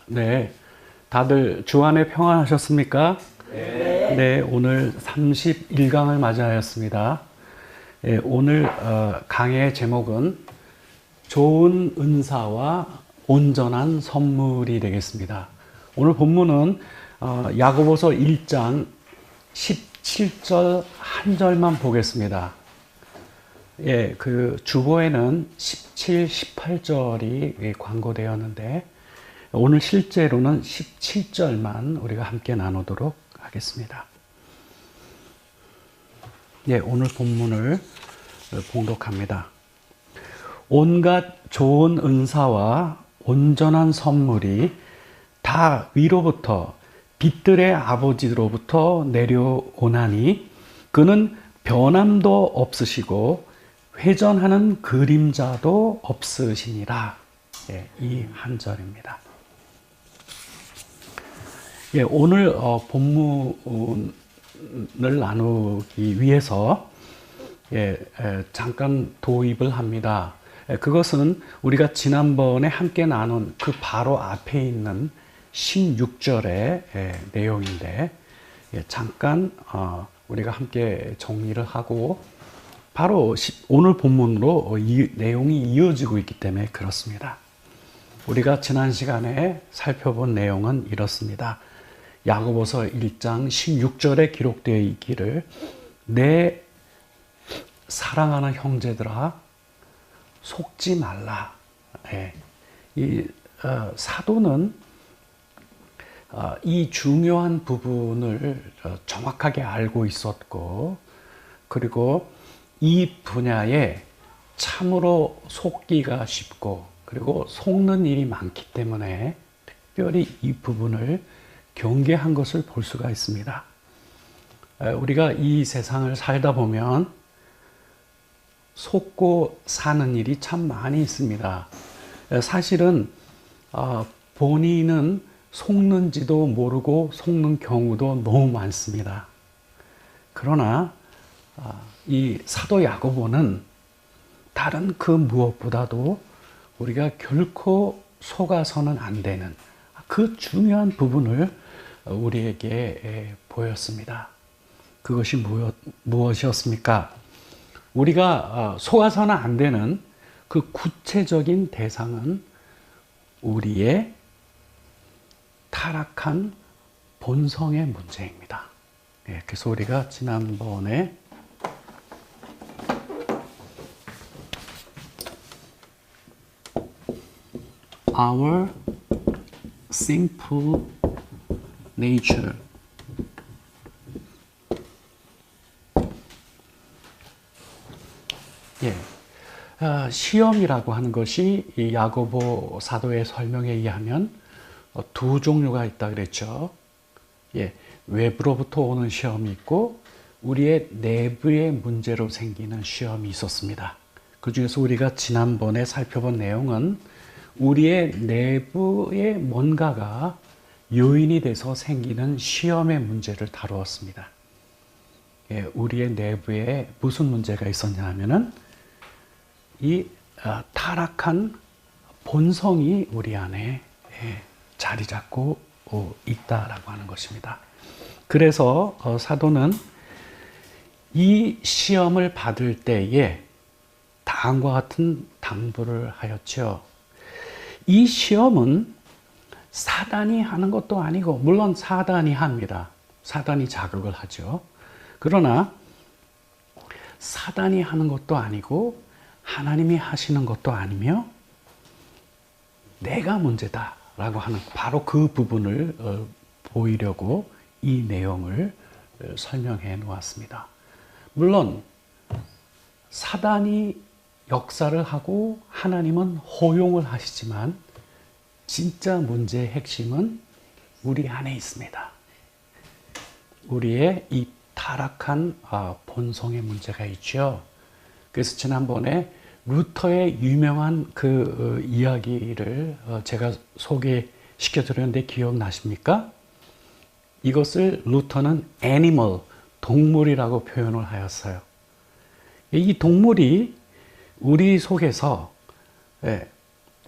네, 다들 주안에 평안하셨습니까? 네, 오늘 31강을 맞이하였습니다. 오늘 강의 제목은 좋은 은사와 온전한 선물이 되겠습니다. 오늘 본문은 야고보서 1장 17절 한 절만 보겠습니다. 그 주보에는 17, 18절이 광고되었는데 오늘 실제로는 17절만 우리가 함께 나누도록 하겠습니다. 오늘 본문을 봉독합니다. 온갖 좋은 은사와 온전한 선물이 다 위로부터 빛들의 아버지로부터 내려오나니 그는 변함도 없으시고 회전하는 그림자도 없으시니라. 이 한 절입니다. 오늘 본문을 나누기 위해서 잠깐 도입을 합니다. 그것은 우리가 지난번에 함께 나눈 그 바로 앞에 있는 16절의 내용인데 잠깐 우리가 함께 정리를 하고 바로 오늘 본문으로 이 내용이 이어지고 있기 때문에 그렇습니다. 우리가 지난 시간에 살펴본 내용은 이렇습니다. 야고보서 1장 16절에 기록되어 있기를 내 사랑하는 형제들아 속지 말라. 이 사도는 이 중요한 부분을 정확하게 알고 있었고 그리고 이 분야에 참으로 속기가 쉽고 그리고 속는 일이 많기 때문에 특별히 이 부분을 경계한 것을 볼 수가 있습니다. 우리가 이 세상을 살다 보면 속고 사는 일이 참 많이 있습니다. 사실은 본인은 속는지도 모르고 속는 경우도 너무 많습니다. 그러나 이 사도 야고보는 다른 그 무엇보다도 우리가 결코 속아서는 안 되는 그 중요한 부분을 우리에게 보였습니다. 그것이 무엇이었습니까? 우리가 속아서는 안 되는 그 구체적인 대상은 우리의 타락한 본성의 문제입니다. 그래서 우리가 지난번에 Our sinful nature 시험이라고 하는 것이 이 야고보 사도의 설명에 의하면 두 종류가 있다 그랬죠. 외부로부터 오는 시험이 있고 우리의 내부의 문제로 생기는 시험이 있었습니다. 그 중에서 우리가 지난번에 살펴본 내용은 우리의 내부의 뭔가가 요인이 돼서 생기는 시험의 문제를 다루었습니다. 우리의 내부에 무슨 문제가 있었냐 하면은 이 타락한 본성이 우리 안에 자리 잡고 있다라고 하는 것입니다. 그래서 사도는 이 시험을 받을 때에 다음과 같은 당부를 하였죠. 이 시험은 사단이 하는 것도 아니고 물론 사단이 합니다. 사단이 자극을 하죠. 그러나 사단이 하는 것도 아니고 하나님이 하시는 것도 아니며 내가 문제다라고 하는 바로 그 부분을 보이려고 이 내용을 설명해 놓았습니다. 물론 사단이 역사를 하고 하나님은 허용을 하시지만 진짜 문제의 핵심은 우리 안에 있습니다. 우리의 이 타락한 본성의 문제가 있죠. 그래서 지난번에 루터의 유명한 그 이야기를 제가 소개시켜 드렸는데 기억나십니까? 이것을 루터는 애니멀, 동물이라고 표현을 하였어요. 이 동물이 우리 속에서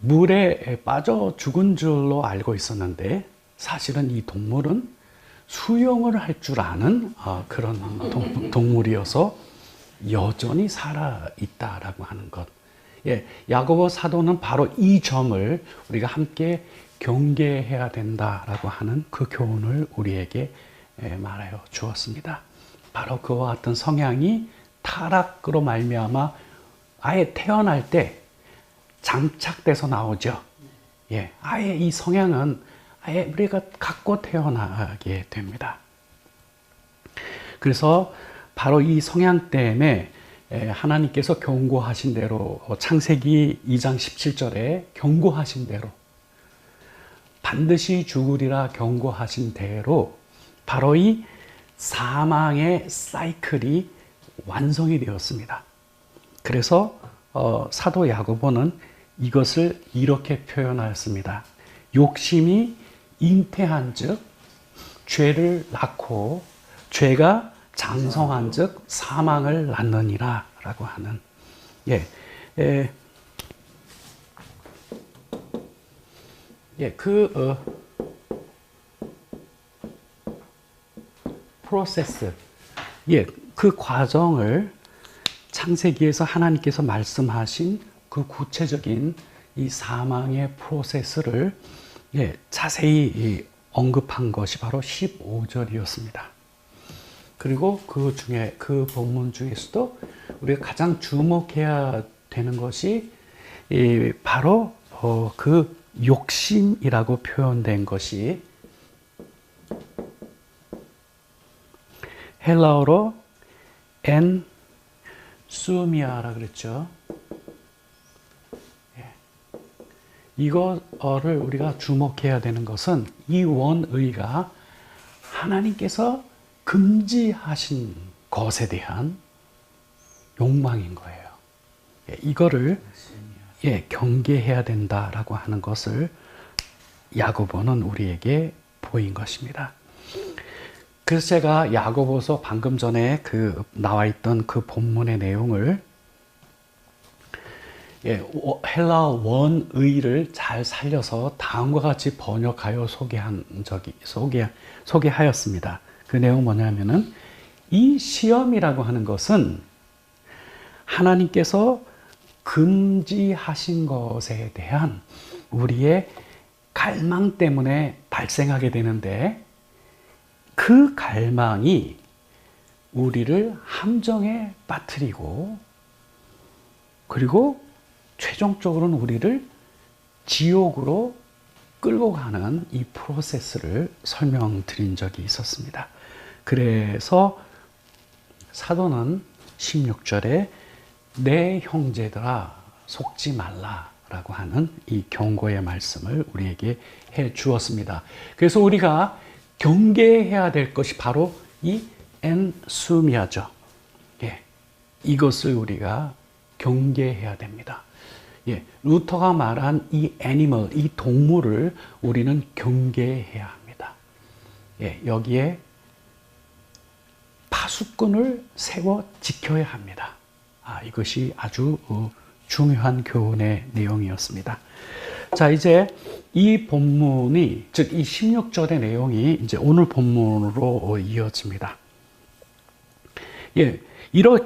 물에 빠져 죽은 줄로 알고 있었는데 사실은 이 동물은 수영을 할 줄 아는 그런 동물이어서 여전히 살아 있다라고 하는 것. 예, 야고보 사도는 바로 이 점을 우리가 함께 경계해야 된다라고 하는 그 교훈을 우리에게 말하여 주었습니다. 바로 그와 같은 성향이 타락으로 말미암아 아예 태어날 때 장착돼서 나오죠. 예, 아예 이 성향은 아예 우리가 갖고 태어나게 됩니다. 그래서 바로 이 성향 때문에 하나님께서 경고하신 대로 창세기 2장 17절에 경고하신 대로 반드시 죽으리라 경고하신 대로 바로 이 사망의 사이클이 완성이 되었습니다. 그래서 사도 야고보는 이것을 이렇게 표현하였습니다. 욕심이 잉태한 즉 죄를 낳고 죄가 장성한 즉 사망을 낳느니라 라고 하는 프로세스 그 과정을 창세기에서 하나님께서 말씀하신 그 구체적인 이 사망의 프로세스를 자세히 언급한 것이 바로 15절이었습니다. 그리고 그 본문 중에서도 우리가 가장 주목해야 되는 것이 바로 그 욕심이라고 표현된 것이 헬라어로 엔수미아라 그랬죠. 이거를 우리가 주목해야 되는 것은 이 원의가 하나님께서 금지하신 것에 대한 욕망인 거예요. 이거를 경계해야 된다라고 하는 것을 야고보는 우리에게 보인 것입니다. 그래서 제가 야고보서 방금 전에 나와 있던 그 본문의 내용을 헬라 원의를 잘 살려서 다음과 같이 번역하여 소개하였습니다. 그 내용 뭐냐면은 이 시험이라고 하는 것은 하나님께서 금지하신 것에 대한 우리의 갈망 때문에 발생하게 되는데 그 갈망이 우리를 함정에 빠뜨리고 그리고 최종적으로는 우리를 지옥으로 끌고 가는 이 프로세스를 설명드린 적이 있었습니다. 그래서 사도는 16절에 내 형제들아 속지 말라라고 하는 이 경고의 말씀을 우리에게 해 주었습니다. 그래서 우리가 경계해야 될 것이 바로 이 엔수미아죠. 이것을 우리가 경계해야 됩니다. 루터가 말한 이 애니멀, 이 동물을 우리는 경계해야 합니다. 여기에 파수꾼을 세워 지켜야 합니다. 이것이 아주 중요한 교훈의 내용이었습니다. 자, 이제 이 본문이, 즉 이 16절의 내용이 이제 오늘 본문으로 이어집니다.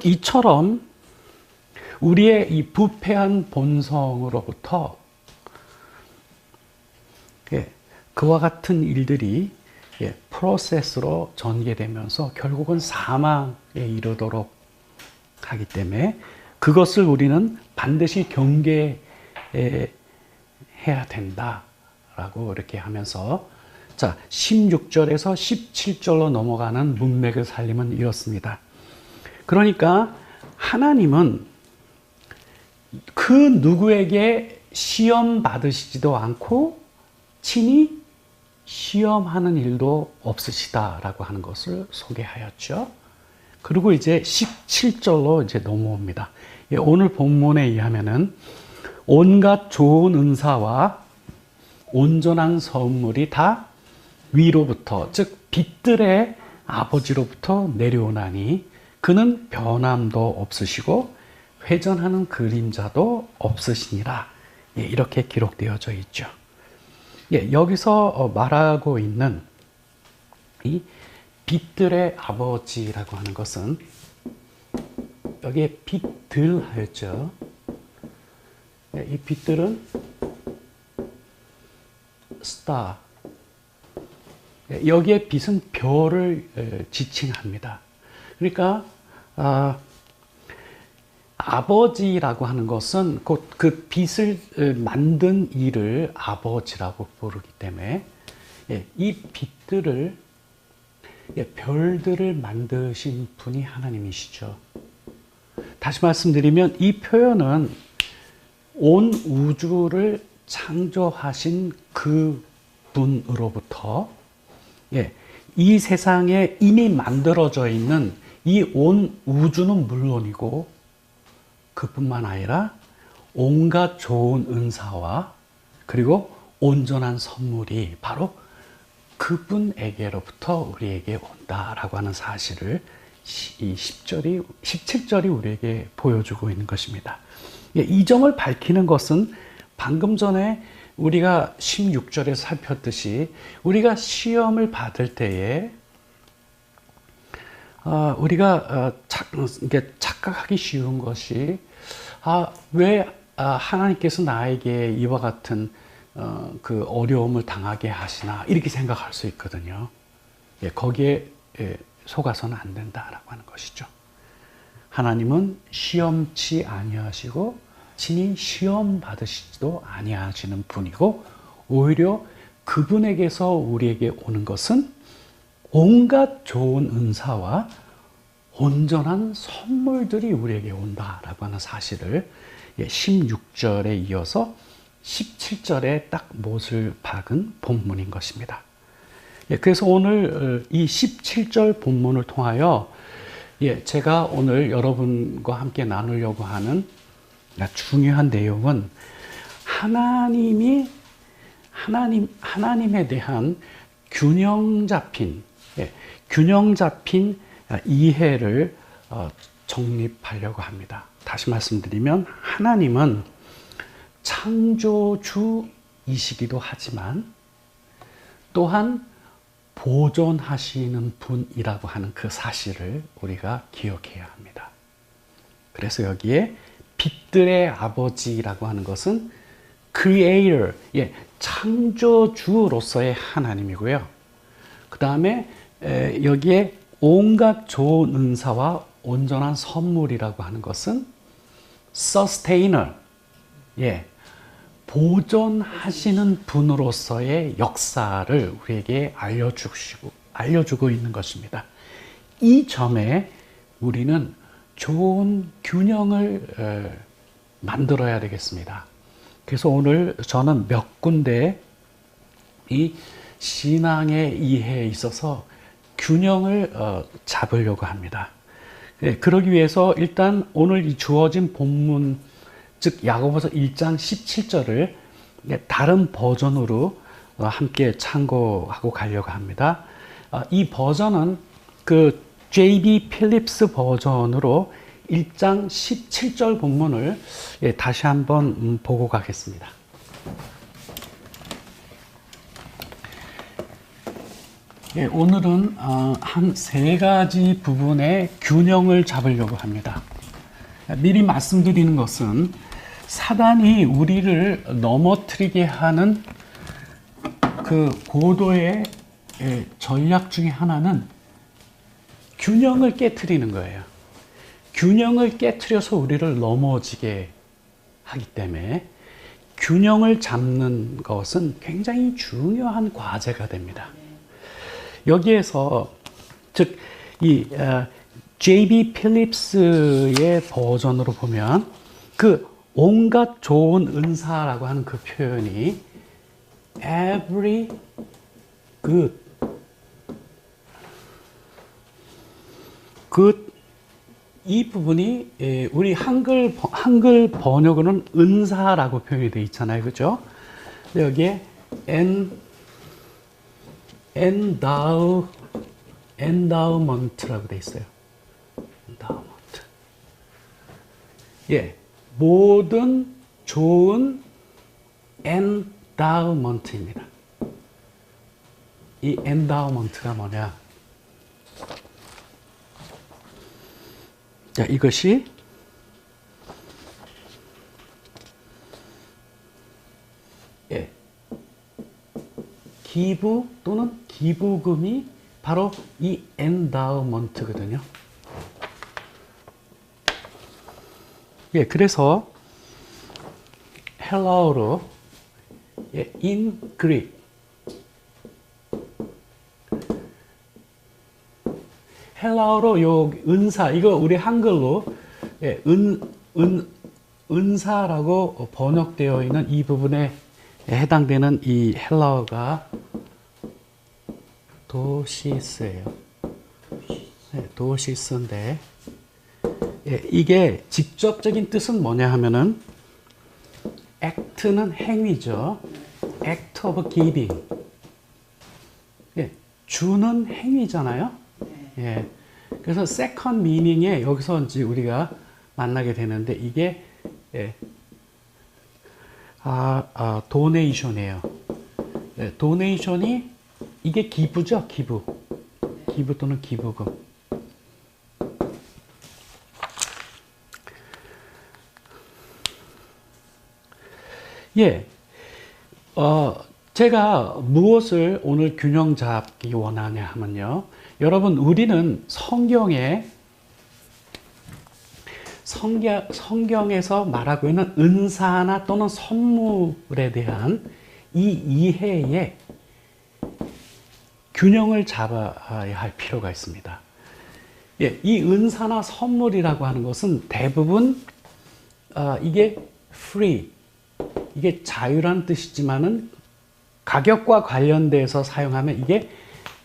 이처럼 우리의 이 부패한 본성으로부터 그와 같은 일들이 프로세스로 전개되면서 결국은 사망에 이르도록 하기 때문에 그것을 우리는 반드시 경계해야 된다라고 이렇게 하면서 자 16절에서 17절로 넘어가는 문맥을 살리면 이렇습니다. 그러니까 하나님은 그 누구에게 시험 받으시지도 않고 친히 시험하는 일도 없으시다라고 하는 것을 소개하였죠. 그리고 이제 17절로 이제 넘어옵니다. 오늘 본문에 의하면은 온갖 좋은 은사와 온전한 선물이 다 위로부터 즉 빛들의 아버지로부터 내려오나니 그는 변함도 없으시고 회전하는 그림자도 없으시니라. 예, 이렇게 기록되어져 있죠. 예, 여기서 말하고 있는 이 빛들의 아버지라고 하는 것은 여기에 빛들 하였죠. 예, 이 빛들은 스타. 예, 여기에 빛은 별을 지칭합니다. 그러니까 아버지라고 하는 것은 곧 그 빛을 만든 이를 아버지라고 부르기 때문에 예, 이 빛들을 예, 별들을 만드신 분이 하나님이시죠. 다시 말씀드리면 이 표현은 온 우주를 창조하신 그 분으로부터 예, 이 세상에 이미 만들어져 있는 이 온 우주는 물론이고 그뿐만 아니라 온갖 좋은 은사와 그리고 온전한 선물이 바로 그분에게로부터 우리에게 온다라고 하는 사실을 이 17절이 우리에게 보여주고 있는 것입니다. 이 점을 밝히는 것은 방금 전에 우리가 16절에 살폈듯이 우리가 시험을 받을 때에 우리가 착각하기 쉬운 것이 왜 하나님께서 나에게 이와 같은 그 어려움을 당하게 하시나 이렇게 생각할 수 있거든요. 예, 거기에 속아서는 안 된다라고 하는 것이죠. 하나님은 시험치 아니하시고 친히 시험 받으시지도 아니하시는 분이고 오히려 그분에게서 우리에게 오는 것은 온갖 좋은 은사와 온전한 선물들이 우리에게 온다라고 하는 사실을 16절에 이어서 17절에 딱 못을 박은 본문인 것입니다. 그래서 오늘 이 17절 본문을 통하여 제가 오늘 여러분과 함께 나누려고 하는 중요한 내용은 하나님에 대한 균형 잡힌 이해를 정립하려고 합니다. 다시 말씀드리면 하나님은 창조주이시기도 하지만 또한 보존하시는 분이라고 하는 그 사실을 우리가 기억해야 합니다. 그래서 여기에 빛들의 아버지라고 하는 것은 Creator, 창조주로서의 하나님이고요. 그 다음에 여기에 온갖 좋은 은사와 온전한 선물이라고 하는 것은 Sustainer, 보존하시는 분으로서의 역사를 우리에게 알려주고 있는 것입니다. 이 점에 우리는 좋은 균형을 만들어야 되겠습니다. 그래서 오늘 저는 몇 군데 이 신앙의 이해에 있어서 균형을 잡으려고 합니다. 그러기 위해서 일단 오늘 이 주어진 본문, 즉 야고보서 1장 17절을 다른 버전으로 함께 참고하고 가려고 합니다. 이 버전은 그 J.B. 필립스 버전으로 1장 17절 본문을 다시 한번 보고 가겠습니다. 오늘은 한 세 가지 부분의 균형을 잡으려고 합니다. 미리 말씀드리는 것은 사단이 우리를 넘어뜨리게 하는 그 고도의 전략 중에 하나는 균형을 깨트리는 거예요. 균형을 깨트려서 우리를 넘어지게 하기 때문에 균형을 잡는 것은 굉장히 중요한 과제가 됩니다. 여기에서 즉 이 J.B. 필립스의 버전으로 보면 그 온갖 좋은 은사라고 하는 그 표현이 every good 이 부분이 우리 한글 번역으로는 은사라고 표현이 되어 있잖아요, 그렇죠? 여기에 endowment라고 되어 있어요. endowment. 모든 좋은 엔다우먼트입니다. 이 엔다우먼트가 뭐냐? 자, 이것이 기부 또는 기부금이 바로 이 엔다우먼트거든요. 그래서 헬라어로 in Greek 헬라어로 요 은사 이거 우리 한글로 은사라고 번역되어 있는 이 부분에 해당되는 이 헬라어가 도시스예요. 도시스인데 이게 직접적인 뜻은 뭐냐 하면은 act는 행위죠. act of giving. 주는 행위잖아요. 그래서 second meaning에 여기서 이제 우리가 만나게 되는데 이게 donation이에요. donation이 이게 기부죠, 기부. 기부 또는 기부금. 제가 무엇을 오늘 균형 잡기 원하냐 하면요. 여러분, 우리는 성경에서 말하고 있는 은사나 또는 선물에 대한 이 이해에 균형을 잡아야 할 필요가 있습니다. 이 은사나 선물이라고 하는 것은 대부분 이게 free, 이게 자유라는 뜻이지만은 가격과 관련돼서 사용하면 이게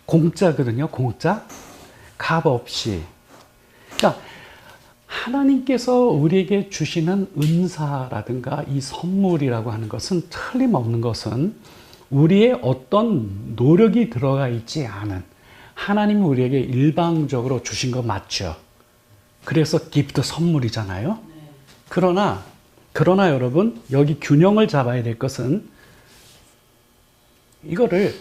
공짜거든요. 공짜. 값 없이. 그러니까 하나님께서 우리에게 주시는 은사라든가 이 선물이라고 하는 것은 틀림없는 것은 우리의 어떤 노력이 들어가 있지 않은 하나님이 우리에게 일방적으로 주신 거 맞죠. 그래서 기프트 선물이잖아요. 그러나 여러분 여기 균형을 잡아야 될 것은 이거를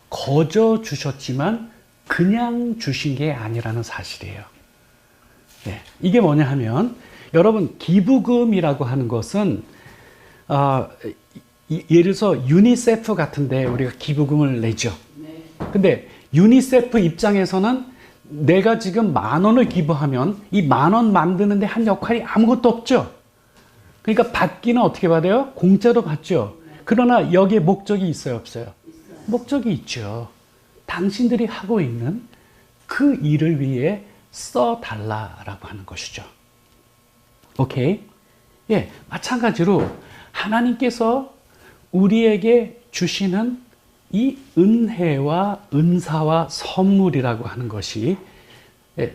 거저 주셨지만 그냥 주신 게 아니라는 사실이에요. 이게 뭐냐 하면 여러분 기부금이라고 하는 것은 예를 들어서 유니세프 같은데 우리가 기부금을 내죠. 근데 유니세프 입장에서는 내가 지금 10,000원을 기부하면 이 10,000원 만드는데 한 역할이 아무것도 없죠. 그러니까 받기는 어떻게 받아요? 공짜로 받죠. 그러나 여기에 목적이 있어요, 없어요? 목적이 있죠. 당신들이 하고 있는 그 일을 위해 써달라라고 하는 것이죠. 오케이? 마찬가지로 하나님께서 우리에게 주시는 이 은혜와 은사와 선물이라고 하는 것이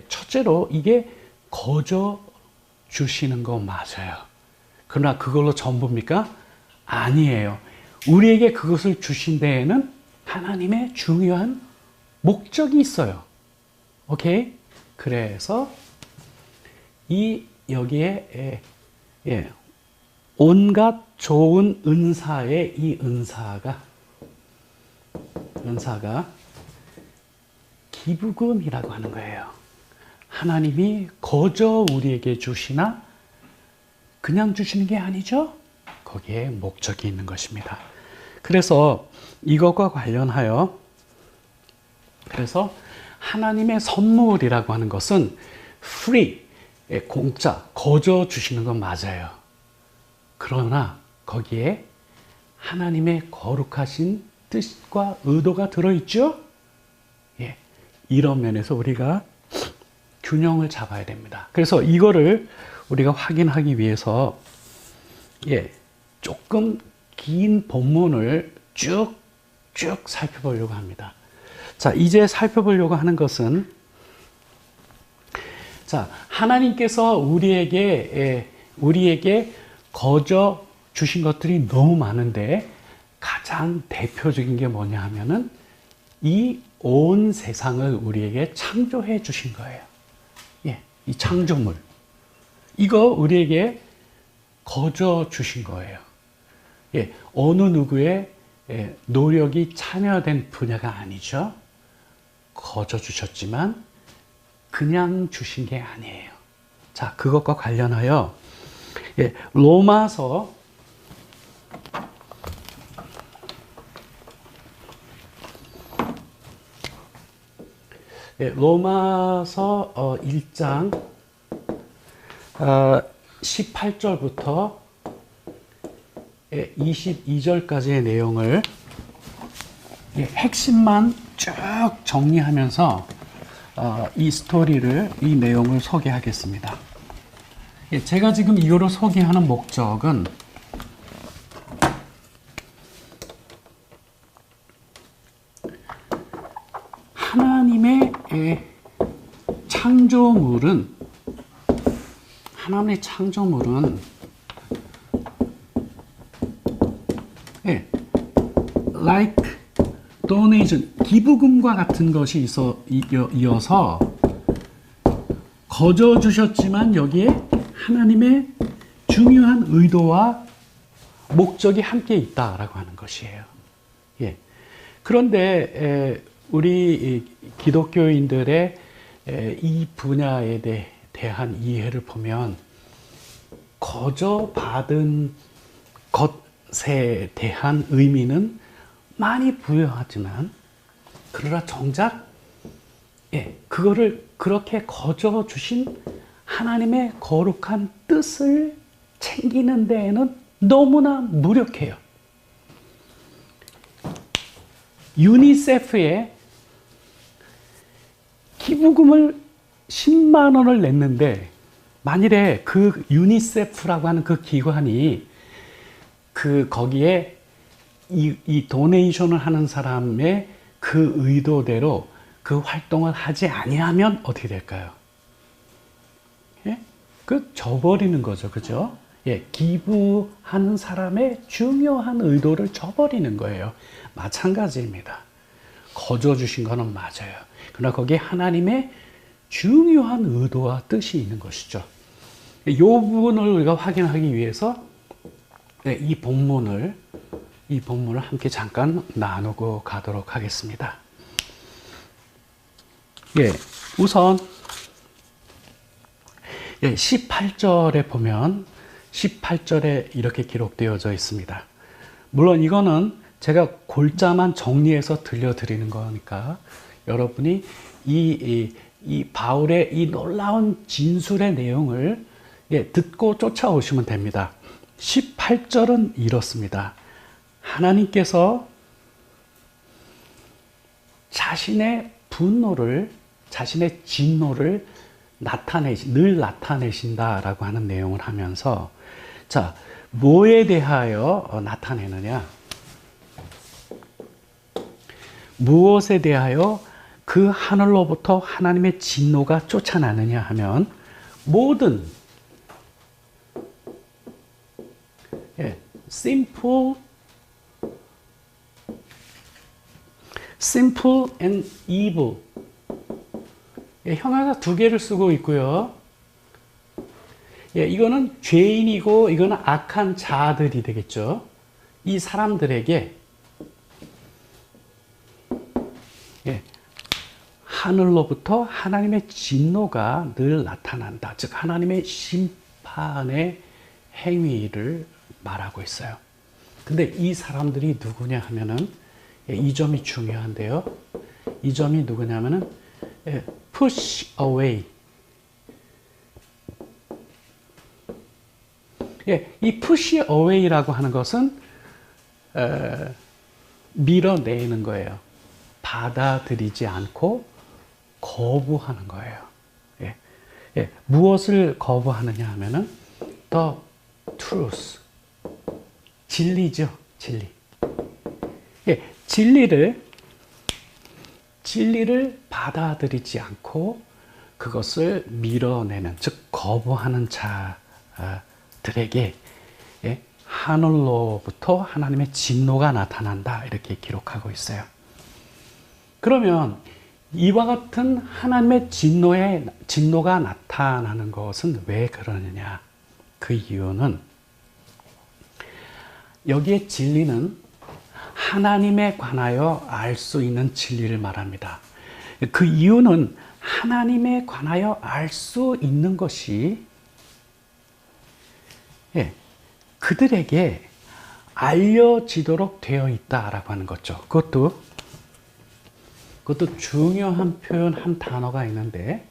첫째로 이게 거저 주시는 거 맞아요. 그러나 그걸로 전부입니까? 아니에요. 우리에게 그것을 주신 데에는 하나님의 중요한 목적이 있어요. 오케이? 그래서 여기에 온갖 좋은 은사의 이 은사가 기부금이라고 하는 거예요. 하나님이 거저 우리에게 주시나 그냥 주시는 게 아니죠. 거기에 목적이 있는 것입니다. 그래서 이것과 관련하여 그래서 하나님의 선물이라고 하는 것은 free, 공짜, 거저 주시는 건 맞아요. 그러나 거기에 하나님의 거룩하신 뜻과 의도가 들어있죠? 이런 면에서 우리가 균형을 잡아야 됩니다. 그래서 이거를 우리가 확인하기 위해서 조금 긴 본문을 쭉 살펴보려고 합니다. 자, 이제 살펴보려고 하는 것은 자, 하나님께서 우리에게 거저 주신 것들이 너무 많은데 가장 대표적인 게 뭐냐 하면은 이 온 세상을 우리에게 창조해 주신 거예요. 이 창조물. 이거 우리에게 거저 주신 거예요. 예, 어느 누구의 노력이 참여된 분야가 아니죠. 거저 주셨지만 그냥 주신 게 아니에요. 자, 그것과 관련하여 로마서 1장 18절부터 22절까지의 내용을 핵심만 쭉 정리하면서 이 스토리를, 이 내용을 소개하겠습니다. 제가 지금 이거를 소개하는 목적은 하나님의 창조물은 like donation, 기부금과 같은 것이 이어서 거저 주셨지만 여기에 하나님의 중요한 의도와 목적이 함께 있다라고 하는 것이에요. 그런데 우리 기독교인들의 이 분야에 대한 이해를 보면 거저 받은 것에 대한 의미는 많이 부여하지만, 그러나 정작 그거를 그렇게 거저 주신 하나님의 거룩한 뜻을 챙기는 데에는 너무나 무력해요. 유니세프에 기부금을 10만 원을 냈는데, 만일에 그 유니세프라고 하는 그 기관이 거기에 이 도네이션을 하는 사람의 그 의도대로 그 활동을 하지 아니하면 어떻게 될까요? 저버리는 거죠. 그죠? 기부하는 사람의 중요한 의도를 저버리는 거예요. 마찬가지입니다. 거저 주신 거는 맞아요. 그러나 거기에 하나님의 중요한 의도와 뜻이 있는 것이죠. 이 부분을 우리가 확인하기 위해서 이 본문을 함께 잠깐 나누고 가도록 하겠습니다. 우선 18절에 보면 18절에 이렇게 기록되어져 있습니다. 물론 이거는 제가 골자만 정리해서 들려드리는 거니까 여러분이 이 바울의 이 놀라운 진술의 내용을 듣고 쫓아오시면 됩니다. 18절은 이렇습니다. 하나님께서 자신의 분노를, 자신의 진노를 늘 나타내신다라고 하는 내용을 하면서, 자, 뭐에 대하여 나타내느냐? 무엇에 대하여 그 하늘로부터 하나님의 진노가 쫓아나느냐 하면, 모든 simple and evil, 형용사 두 개를 쓰고 있고요. 이거는 죄인이고 이거는 악한 자들이 되겠죠. 이 사람들에게 하늘로부터 하나님의 진노가 늘 나타난다. 즉 하나님의 심판의 행위를 말하고 있어요. 근데 이 사람들이 누구냐 하면은, 이 점이 중요한데요. 이 점이 누구냐면은 push away. 이 push away라고 하는 것은 밀어내는 거예요. 받아들이지 않고 거부하는 거예요. 무엇을 거부하느냐 하면은 the truth, 진리죠. 진리. 진리를 받아들이지 않고 그것을 밀어내는, 즉 거부하는 자들에게 하늘로부터 하나님의 진노가 나타난다, 이렇게 기록하고 있어요. 그러면 이와 같은 하나님의 진노가 나타나는 것은 왜 그러느냐? 그 이유는 여기에 진리는 하나님에 관하여 알 수 있는 진리를 말합니다. 그 이유는 하나님에 관하여 알 수 있는 것이 그들에게 알려지도록 되어 있다라고 하는 거죠. 그것도 중요한 표현 한 단어가 있는데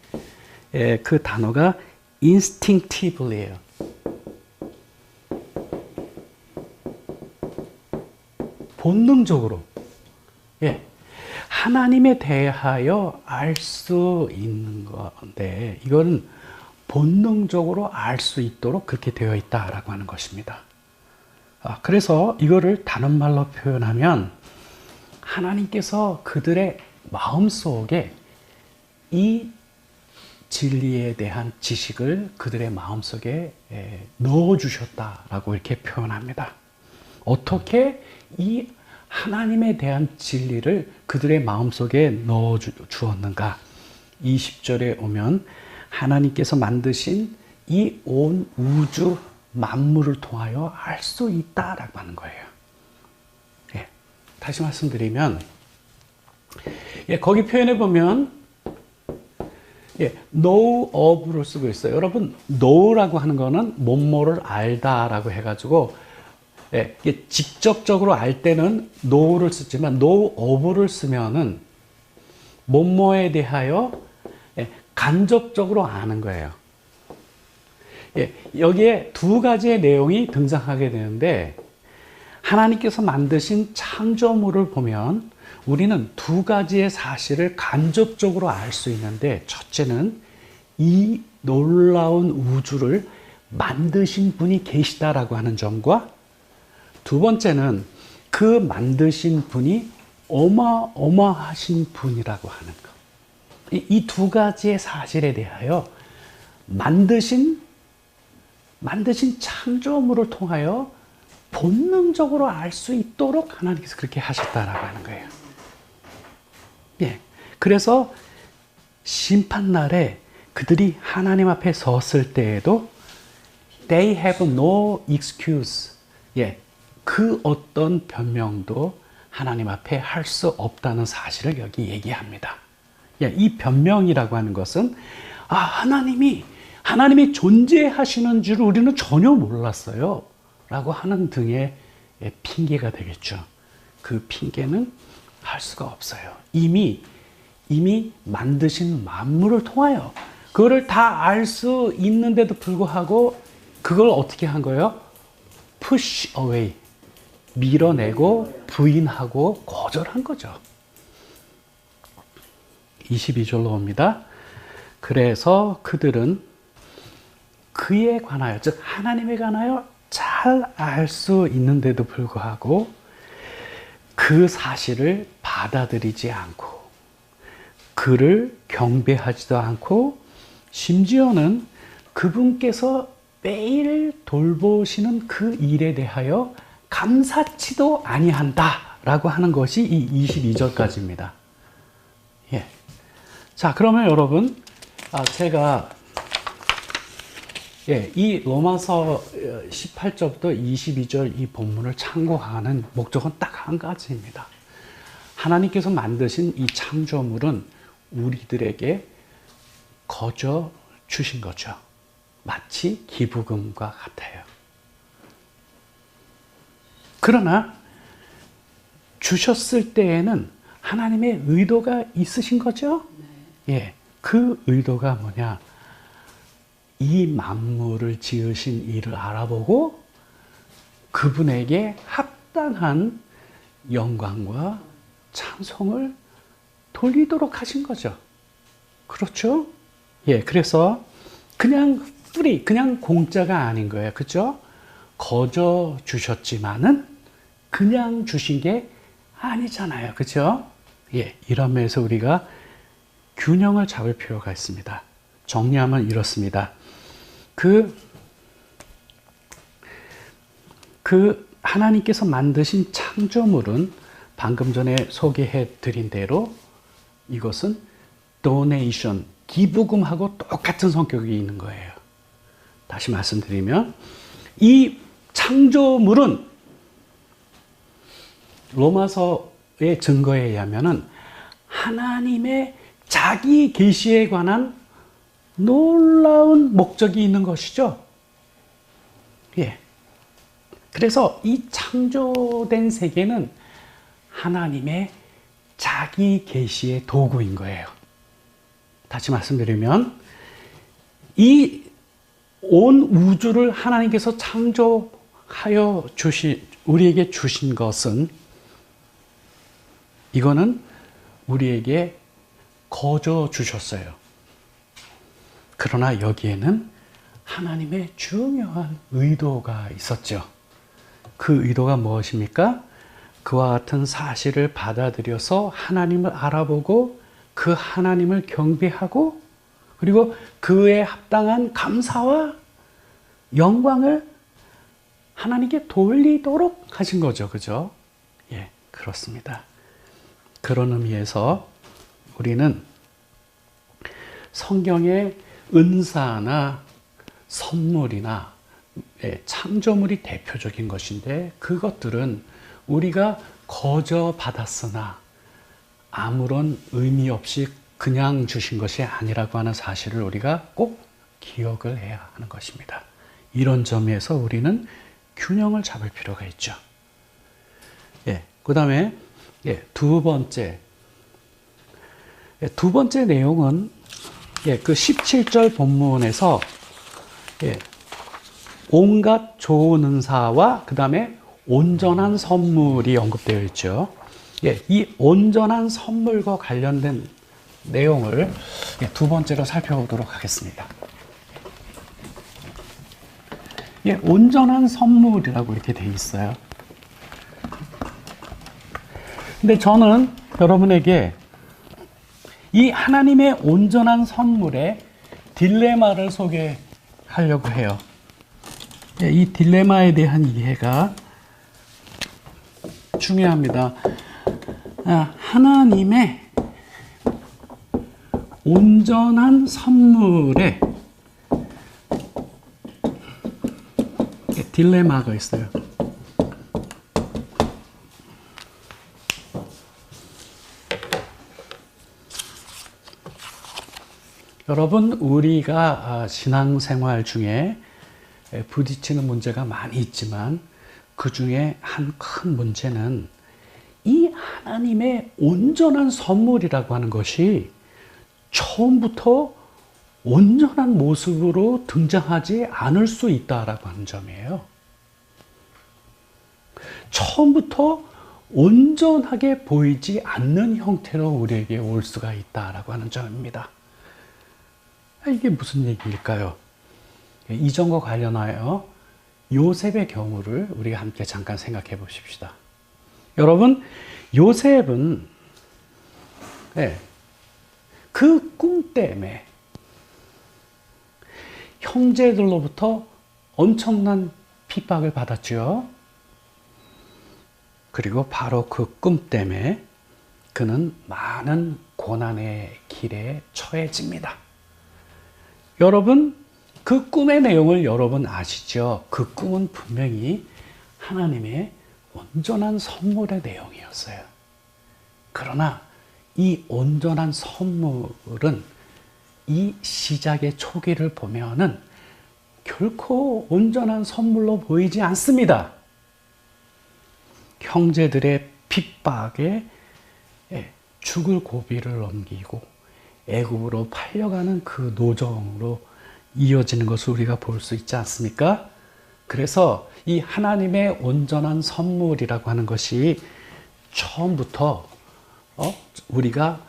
그 단어가 instinctively예요. 본능적으로. 하나님에 대하여 알 수 있는 건데 이거는 본능적으로 알 수 있도록 그렇게 되어 있다라고 하는 것입니다. 그래서 이거를 다른 말로 표현하면 하나님께서 그들의 마음속에 이 진리에 대한 지식을 그들의 마음속에 넣어주셨다라고 이렇게 표현합니다. 어떻게 이 하나님에 대한 진리를 그들의 마음속에 넣어주었는가? 20절에 오면 하나님께서 만드신 이 온 우주 만물을 통하여 알 수 있다라고 하는 거예요. 다시 말씀드리면 거기 표현해 보면 know of를 쓰고 있어요. 여러분 know라고 하는 거는 뭐뭐를 알다라고 해가지고 직접적으로 알 때는 know를 쓰지만 know of를 쓰면은 뭐뭐에 대하여 간접적으로 아는 거예요. 여기에 두 가지의 내용이 등장하게 되는데 하나님께서 만드신 창조물을 보면 우리는 두 가지의 사실을 간접적으로 알 수 있는데 첫째는 이 놀라운 우주를 만드신 분이 계시다라고 하는 점과 두 번째는 그 만드신 분이 어마어마하신 분이라고 하는 것. 이 두 가지의 사실에 대하여 만드신 창조물을 통하여 본능적으로 알 수 있도록 하나님께서 그렇게 하셨다라고 하는 거예요. 그래서 심판날에 그들이 하나님 앞에 섰을 때에도 they have no excuse. 그 어떤 변명도 하나님 앞에 할 수 없다는 사실을 여기 얘기합니다. 이 변명이라고 하는 것은 하나님이 존재하시는 줄 우리는 전혀 몰랐어요 라고 하는 등의 핑계가 되겠죠. 그 핑계는 할 수가 없어요. 이미 만드신 만물을 통하여 그거를 다 알 수 있는데도 불구하고 그걸 어떻게 한 거예요? push away, 밀어내고 부인하고 거절한 거죠. 22절로 옵니다. 그래서 그들은 그에 관하여, 즉 하나님에 관하여 잘 알 수 있는데도 불구하고 그 사실을 받아들이지 않고 그를 경배하지도 않고 심지어는 그분께서 매일 돌보시는 그 일에 대하여 감사치도 아니한다라고 하는 것이 이 22절까지입니다. 자, 그러면 여러분, 제가 이 로마서 18절부터 22절 이 본문을 참고하는 목적은 딱 한 가지입니다. 하나님께서 만드신 이 창조물은 우리들에게 거저 주신 거죠. 마치 기부금과 같아요. 그러나 주셨을 때에는 하나님의 의도가 있으신 거죠? 그 의도가 뭐냐? 이 만물을 지으신 이를 알아보고 그분에게 합당한 영광과 찬송을 돌리도록 하신 거죠. 그렇죠? 그래서 그냥 그냥 공짜가 아닌 거예요. 그렇죠? 거저 주셨지만은 그냥 주신 게 아니잖아요. 그렇죠? 이런 면에서 우리가 균형을 잡을 필요가 있습니다. 정리하면 이렇습니다. 그 하나님께서 만드신 창조물은 방금 전에 소개해 드린 대로 이것은 donation, 기부금하고 똑같은 성격이 있는 거예요. 다시 말씀드리면 이 창조물은 로마서의 증거에 의하면은 하나님의 자기 계시에 관한 놀라운 목적이 있는 것이죠. 예. 그래서 이 창조된 세계는 하나님의 자기 계시의 도구인 거예요. 다시 말씀드리면 이 온 우주를 하나님께서 창조하여 우리에게 주신 것은 이거는 우리에게 거저 주셨어요. 그러나 여기에는 하나님의 중요한 의도가 있었죠. 그 의도가 무엇입니까? 그와 같은 사실을 받아들여서 하나님을 알아보고 그 하나님을 경배하고 그리고 그에 합당한 감사와 영광을 하나님께 돌리도록 하신 거죠. 그죠? 예, 그렇습니다. 그런 의미에서 우리는 성경의 은사나 선물이나 창조물이 대표적인 것인데 그것들은 우리가 거저 받았으나 아무런 의미 없이 그냥 주신 것이 아니라고 하는 사실을 우리가 꼭 기억을 해야 하는 것입니다. 이런 점에서 우리는 균형을 잡을 필요가 있죠. 예, 그 다음에 두 번째 내용은 그 17절 본문에서 온갖 좋은 은사와 그 다음에 온전한 선물이 언급되어 있죠. 이 온전한 선물과 관련된 내용을 두 번째로 살펴보도록 하겠습니다. 온전한 선물이라고 이렇게 되어 있어요. 근데 저는 여러분에게 이 하나님의 온전한 선물의 딜레마를 소개하려고 해요. 이 딜레마에 대한 이해가 중요합니다. 하나님의 온전한 선물에 딜레마가 있어요. 여러분, 우리가 신앙생활 중에 부딪히는 문제가 많이 있지만 그 중에 한 큰 문제는 이 하나님의 온전한 선물이라고 하는 것이 처음부터 온전한 모습으로 등장하지 않을 수 있다라고 하는 점이에요. 처음부터 온전하게 보이지 않는 형태로 우리에게 올 수가 있다라고 하는 점입니다. 이게 무슨 얘기일까요? 이전과 관련하여 요셉의 경우를 우리가 함께 잠깐 생각해 보십시다. 여러분, 요셉은 그 꿈 때문에 형제들로부터 엄청난 핍박을 받았죠. 그리고 바로 그 꿈 때문에 그는 많은 고난의 길에 처해집니다. 여러분, 그 꿈의 내용을 여러분 아시죠? 그 꿈은 분명히 하나님의 온전한 선물의 내용이었어요. 그러나 이 온전한 선물은 이 시작의 초기를 보면은 결코 온전한 선물로 보이지 않습니다. 형제들의 핍박에 죽을 고비를 넘기고 애굽으로 팔려가는 그 노정으로 이어지는 것을 우리가 볼 수 있지 않습니까? 그래서 이 하나님의 온전한 선물이라고 하는 것이 처음부터 우리가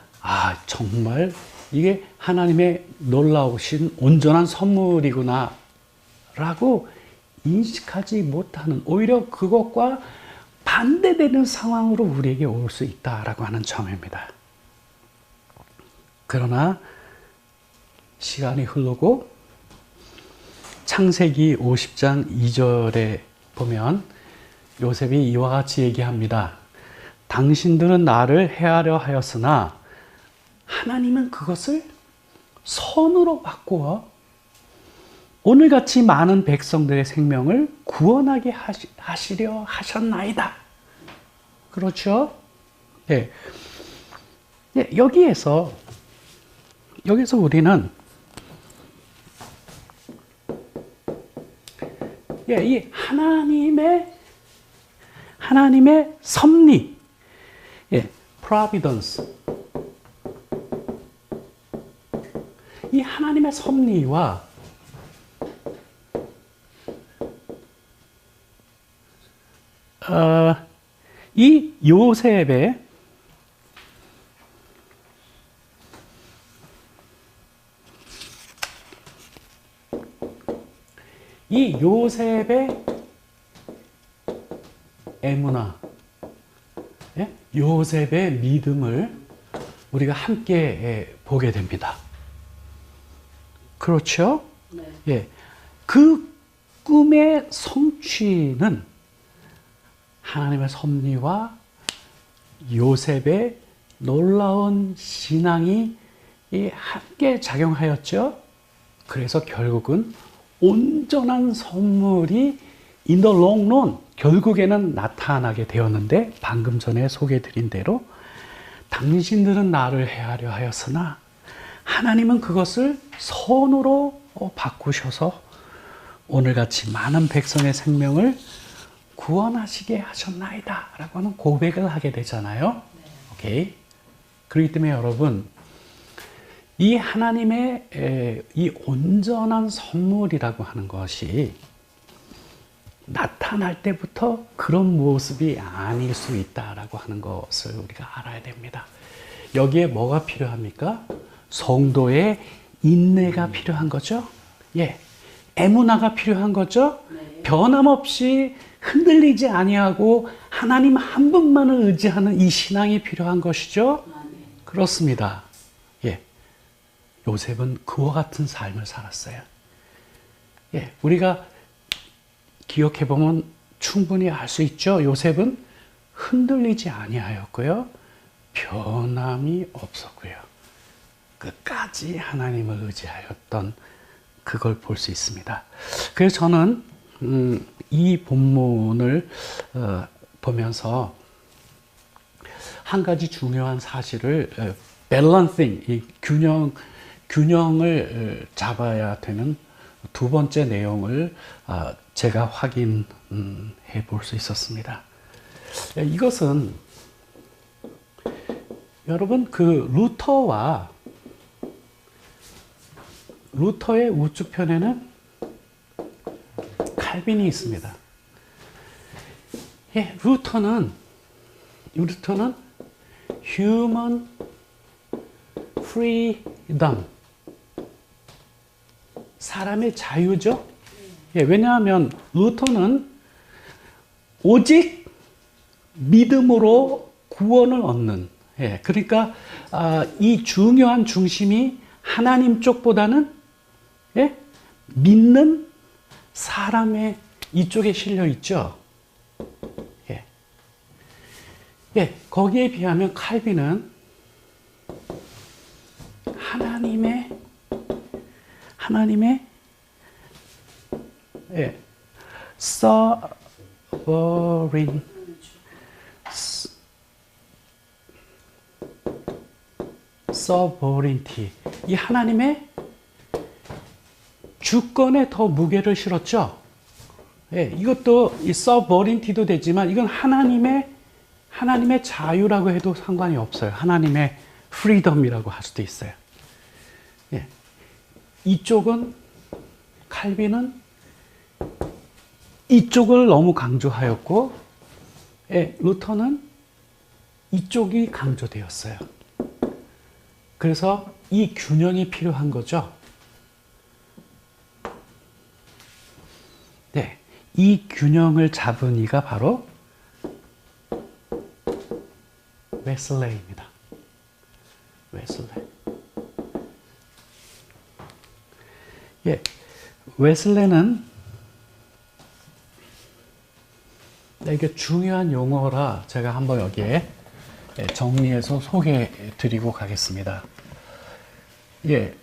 정말 이게 하나님의 놀라우신 온전한 선물이구나 라고 인식하지 못하는, 오히려 그것과 반대되는 상황으로 우리에게 올 수 있다라고 하는 점입니다. 그러나 시간이 흐르고 창세기 50장 2절에 보면 요셉이 이와 같이 얘기합니다. 당신들은 나를 해하려 하였으나 하나님은 그것을 선으로 바꾸어 오늘같이 많은 백성들의 생명을 구원하게 하시려 하셨나이다. 그렇죠? 예. 예, 여기에서 우리는 예, 이 하나님의 섭리, 예, providence, 이 하나님의 섭리와 이 요셉의 에무나, 예? 요셉의 믿음을 우리가 함께 보게 됩니다. 그렇죠? 네. 예. 그 꿈의 성취는 하나님의 섭리와 요셉의 놀라운 신앙이 함께 작용하였죠. 그래서 결국은 온전한 선물이 in the long run 결국에는 나타나게 되었는데, 방금 전에 소개해드린 대로 당신들은 나를 해하려 하였으나 하나님은 그것을 선으로 바꾸셔서 오늘같이 많은 백성의 생명을 구원하시게 하셨나이다 라고 하는 고백을 하게 되잖아요. 네. 오케이. 그렇기 때문에 여러분, 이 하나님의 이 온전한 선물이라고 하는 것이 나타날 때부터 그런 모습이 아닐 수 있다라고 하는 것을 우리가 알아야 됩니다. 여기에 뭐가 필요합니까? 성도의 인내가 필요한 거죠. 예, 에무나가 필요한 거죠. 네. 변함없이 흔들리지 아니하고 하나님 한 분만을 의지하는 이 신앙이 필요한 것이죠. 네. 그렇습니다. 예, 요셉은 그와 같은 삶을 살았어요. 예, 우리가 기억해 보면 충분히 알 수 있죠. 요셉은 흔들리지 아니하였고요, 변함이 없었고요, 끝까지 하나님을 의지하였던 그걸 볼 수 있습니다. 그래서 저는 이 본문을 보면서 한 가지 중요한 사실을 balancing, 이 균형을 잡아야 되는 두 번째 내용을 제가 확인해 볼 수 있었습니다. 이것은 여러분, 그 루터의 우측편에는 칼빈이 있습니다. 예, 루터는 human freedom, 사람의 자유죠. 예, 왜냐하면 루터는 오직 믿음으로 구원을 얻는, 예, 그러니까 이 중요한 중심이 하나님 쪽보다는, 예, 믿는 사람의 이쪽에 실려 있죠. 예. 예, 거기에 비하면 칼빈은 하나님의 예, sovereignty, 이 하나님의 주권에 더 무게를 실었죠. 예, 이것도 이 sovereignty도 되지만 이건 하나님의 자유라고 해도 상관이 없어요. 하나님의 freedom이라고 할 수도 있어요. 예, 이쪽은 칼빈은 이쪽을 너무 강조하였고, 예, 루터는 이쪽이 강조되었어요. 그래서 이 균형이 필요한 거죠. 네, 이 균형을 잡은 이가 바로 웨슬레이입니다. 웨슬레이. 예, 웨슬레는, 이게 중요한 용어라 제가 한번 여기에 정리해서 소개해 드리고 가겠습니다. 예,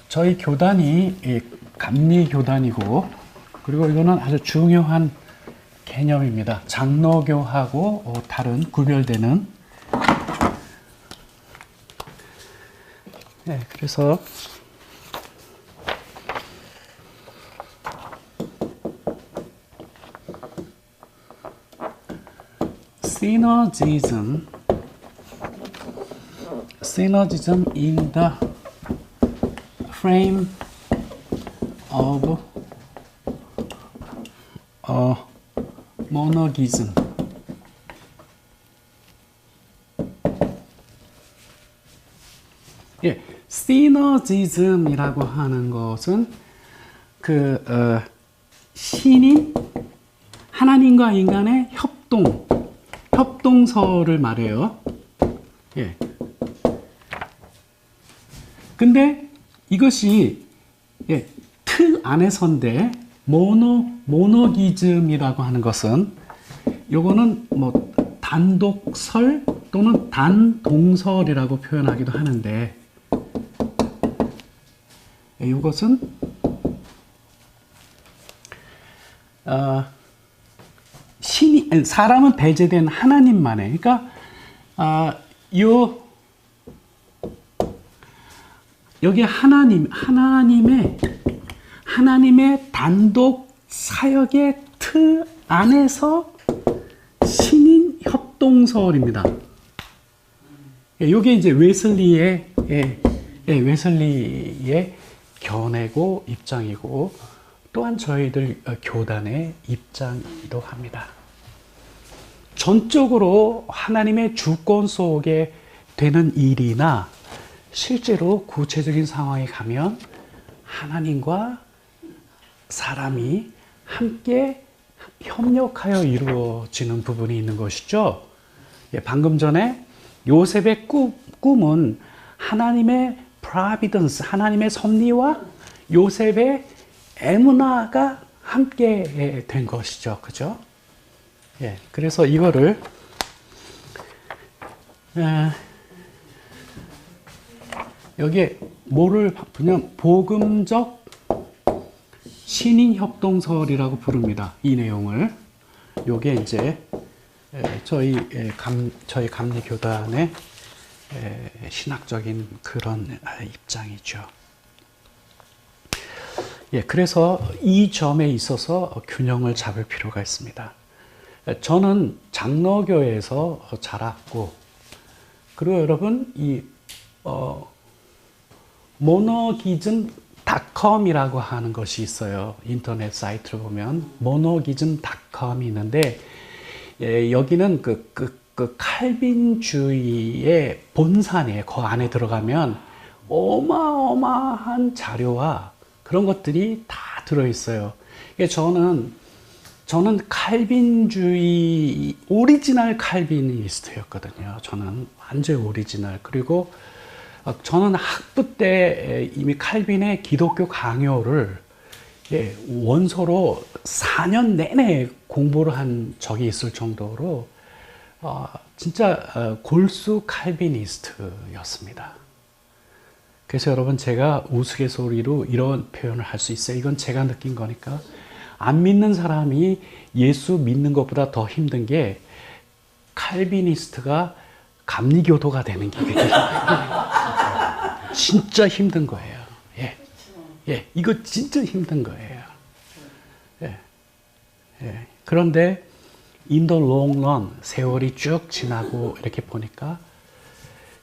저희 교단이 감리 교단이고, 그리고 이거는 아주 중요한 개념입니다. 장로교하고 다른 구별되는. 네, 그래서 synergism in the frame of monogism. 예, 시너지즘이라고 하는 것은 신인 하나님과 인간의 협동서를 말해요. 예. 근데 이것이 틀 안에서인데 모노기즘이라고 하는 것은 요거는 뭐 단독설 또는 단동설이라고 표현하기도 하는데 이것은 사람은 배제된 하나님만의, 그러니까 여기 하나님의 단독 사역의 틀 안에서 신인 협동설입니다. 이게 이제 웨슬리의 견해고 입장이고 또한 저희들 교단의 입장이기도 합니다. 전적으로 하나님의 주권 속에 되는 일이나 실제로 구체적인 상황에 가면 하나님과 사람이 함께 협력하여 이루어지는 부분이 있는 것이죠. 방금 전에 요셉의 꿈은 하나님의 providence, 하나님의 섭리와 요셉의 에무나가 함께 된 것이죠. 그죠? 예, 그래서 이거를 여기에 뭐를 그냥 복음적 신인 협동설이라고 부릅니다. 이 내용을. 요게 이제 저희 감리교단의 신학적인 그런 입장이죠. 예, 그래서 이 점에 있어서 균형을 잡을 필요가 있습니다. 저는 장로교에서 자랐고, 그리고 여러분 이 monogism.com이라고 하는 것이 있어요. 인터넷 사이트를 보면 monogism.com이 있는데 여기는 그 칼빈주의의 본산이에요. 그 안에 들어가면 어마어마한 자료와 그런 것들이 다 들어있어요. 저는 칼빈주의 오리지널 칼비니스트였거든요. 저는 완전 오리지널. 그리고 저는 학부 때 이미 칼빈의 기독교 강요를 원서로 4년 내내 공부를 한 적이 있을 정도로 진짜 골수 칼비니스트였습니다. 그래서 여러분, 제가 우스갯소리로 이런 표현을 할 수 있어요. 이건 제가 느낀 거니까. 안 믿는 사람이 예수 믿는 것보다 더 힘든 게 칼비니스트가 감리교도가 되는 게 진짜 힘든 거예요. 예, 이거 진짜 힘든 거예요. 그런데 in the long run, 세월이 쭉 지나고 이렇게 보니까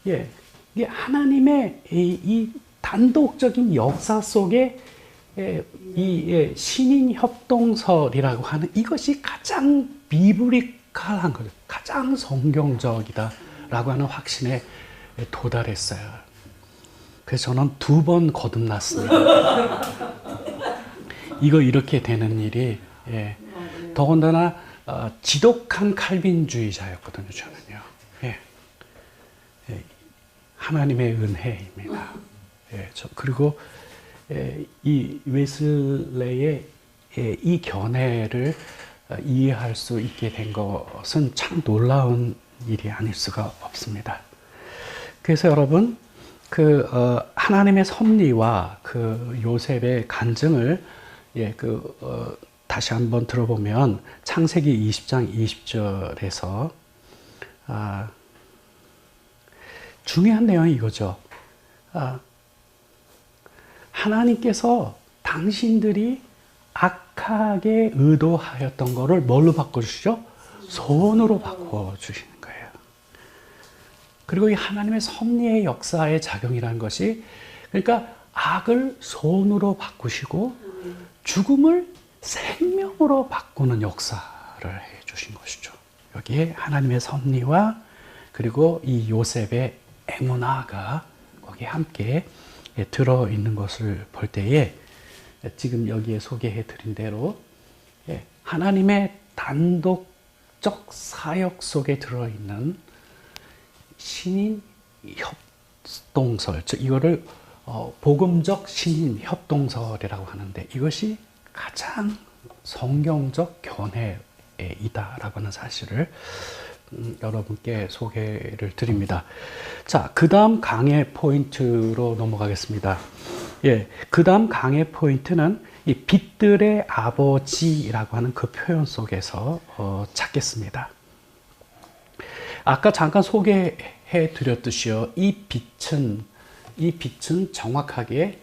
이게 하나님의 이 단독적인 역사 속에 이 신인 협동설이라고 하는 이것이 가장 비브리칼한 거죠. 가장 성경적이다라고 하는 확신에 도달했어요. 그래서 저는 2번 거듭났습니다. 이거 이렇게 되는 일이 더군다나 지독한 칼빈주의자였거든요. 저는요. 하나님의 은혜입니다. 그리고 이 웨슬레의 이 견해를 이해할 수 있게 된 것은 참 놀라운 일이 아닐 수가 없습니다. 그래서 여러분, 하나님의 섭리와 요셉의 간증을 다시 한번 들어보면 창세기 20장 20절에서 중요한 내용이 이거죠. 하나님께서 당신들이 악하게 의도하였던 것을 뭘로 바꿔주시죠? 선으로 바꿔주시는 거예요. 그리고 이 하나님의 섭리의 역사의 작용이라는 것이, 그러니까 악을 선으로 바꾸시고 죽음을 생명으로 바꾸는 역사를 해주신 것이죠. 여기에 하나님의 섭리와 그리고 이 요셉의 에무나가 거기에 함께 들어있는 것을 볼 때에, 지금 여기에 소개해 드린 대로 하나님의 단독적 사역 속에 들어있는 신인 협동설, 즉 이거를 복음적 신인 협동설이라고 하는데, 이것이 가장 성경적 견해이다라고 하는 사실을 여러분께 소개를 드립니다. 자, 그 다음 강의 포인트로 넘어가겠습니다. 그 다음 강의 포인트는 이 빛들의 아버지라고 하는 그 표현 속에서 찾겠습니다. 아까 잠깐 소개해 드렸듯이요, 이 빛은 정확하게,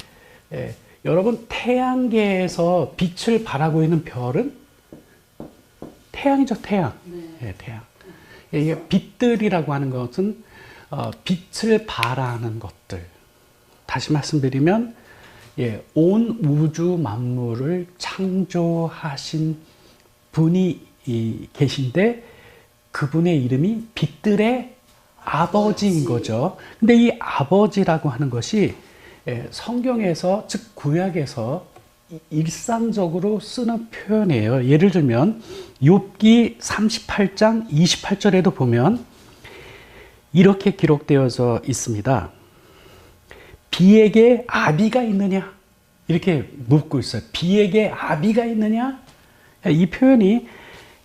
여러분 태양계에서 빛을 발하고 있는 별은 태양이죠, 태양. 태양. 이게 빛들이라고 하는 것은 빛을 발하는 것들. 다시 말씀드리면, 온 우주 만물을 창조하신 분이 계신데, 그분의 이름이 빛들의 아버지인 거죠. 근데 이 아버지라고 하는 것이 성경에서, 즉 구약에서 일상적으로 쓰는 표현이에요. 예를 들면 욥기 38장 28절에도 보면 이렇게 기록되어져 있습니다. 비에게 아비가 있느냐? 이렇게 묻고 있어요. 비에게 아비가 있느냐? 이 표현이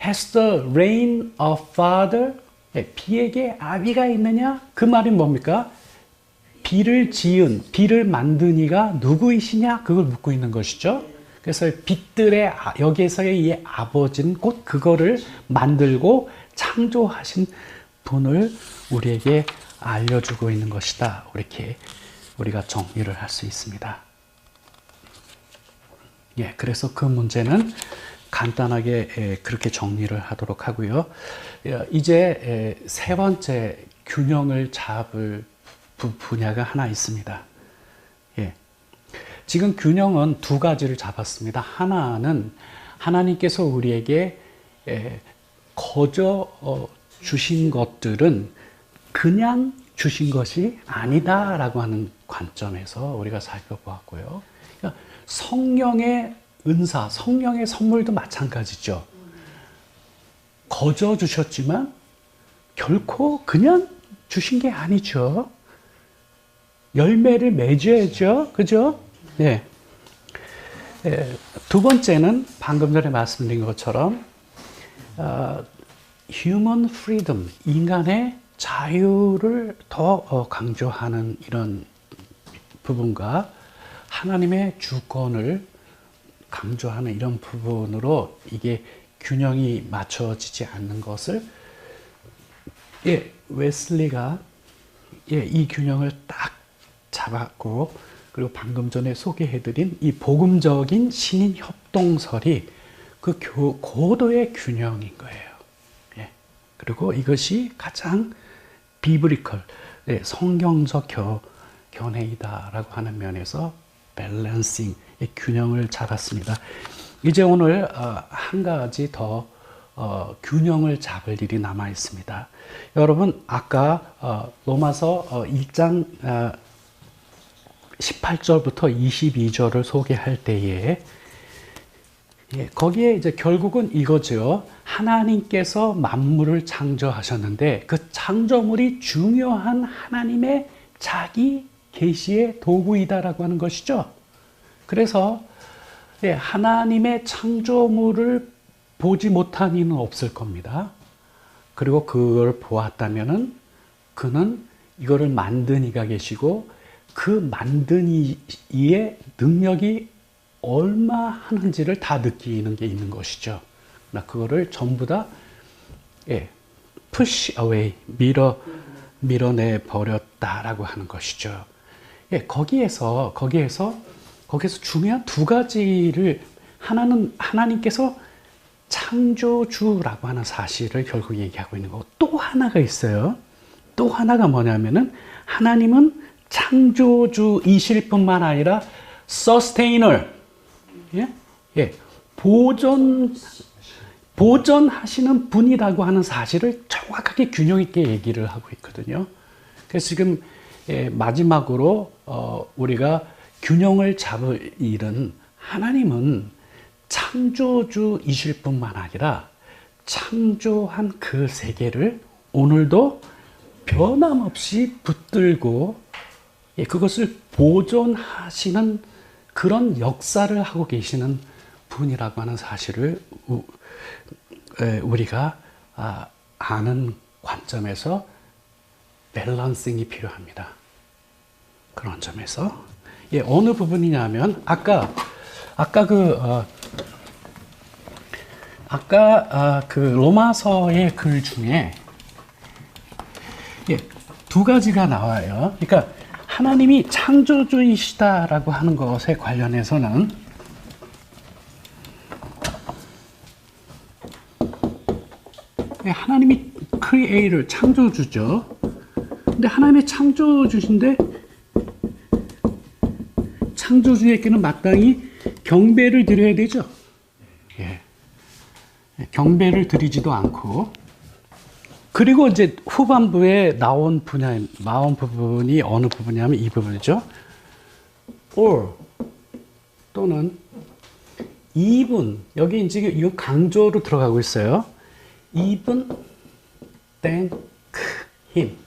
Has the rain a father? 비에게 아비가 있느냐? 그 말이 뭡니까? 비를 지은, 비를 만든 이가 누구이시냐? 그걸 묻고 있는 것이죠. 그래서 빛들의, 여기에서의 이 아버지는 곧 그거를 만들고 창조하신 분을 우리에게 알려주고 있는 것이다. 이렇게 우리가 정리를 할 수 있습니다. 그래서 그 문제는 간단하게 그렇게 정리를 하도록 하고요. 이제 세 번째 균형을 잡을 분야가 하나 있습니다. 지금 균형은 두 가지를 잡았습니다. 하나는 하나님께서 우리에게 거저 주신 것들은 그냥 주신 것이 아니다라고 하는 관점에서 우리가 살펴보았고요. 그러니까 성령의 은사, 성령의 선물도 마찬가지죠. 거저 주셨지만 결코 그냥 주신 게 아니죠. 열매를 맺어야죠. 그죠? 두 번째는 방금 전에 말씀드린 것처럼 human freedom, 인간의 자유를 더 강조하는 이런 부분과 하나님의 주권을 강조하는 이런 부분으로 이게 균형이 맞춰지지 않는 것을 웨슬리가 이 균형을 딱 잡았고, 그리고 방금 전에 소개해드린 이 복음적인 신인 협동설이 그 고도의 균형인 거예요. 그리고 이것이 가장 비브리컬, 성경적 견해이다라고 하는 면에서 밸런싱, 균형을 잡았습니다. 이제 오늘 한 가지 더 균형을 잡을 일이 남아 있습니다. 여러분, 아까 로마서 1장 18절부터 22절을 소개할 때에 거기에 이제 결국은 이거죠. 하나님께서 만물을 창조하셨는데 그 창조물이 중요한 하나님의 자기 계시의 도구이다라고 하는 것이죠. 그래서 하나님의 창조물을 보지 못한 이는 없을 겁니다. 그리고 그걸 보았다면은 그는 이거를 만든 이가 계시고 그 만든 이의 능력이 얼마 하는지를 다 느끼는 게 있는 것이죠. 그거를 전부 다 push away, 밀어내 버렸다라고 하는 것이죠. 거기에서 중요한 두 가지를 하나는 하나님께서 창조주라고 하는 사실을 결국 얘기하고 있는 거고, 또 하나가 있어요. 또 하나가 뭐냐면은 하나님은 창조주이실 뿐만 아니라 sustainer, 보존하시는 분이라고 하는 사실을 정확하게 균형 있게 얘기를 하고 있거든요. 그래서 지금 마지막으로 우리가 균형을 잡을 일은, 하나님은 창조주이실 뿐만 아니라 창조한 그 세계를 오늘도 변함없이 붙들고 그것을 보존하시는 그런 역사를 하고 계시는 분이라고 하는 사실을 우리가 아는 관점에서 밸런싱이 필요합니다. 그런 점에서 어느 부분이냐면 아까 그 로마서의 글 중에 두 가지가 나와요. 그러니까 하나님이 창조주이시다라고 하는 것에 관련해서는 하나님이 creator, 창조주죠. 근데 하나님의 창조주신데 창조주에게는 마땅히 경배를 드려야 되죠. 경배를 드리지도 않고, 그리고 이제 후반부에 나온 부분이 어느 부분이냐면 이 부분이죠. or 또는 even, 여기 이제 이 강조로 들어가고 있어요. even thank him.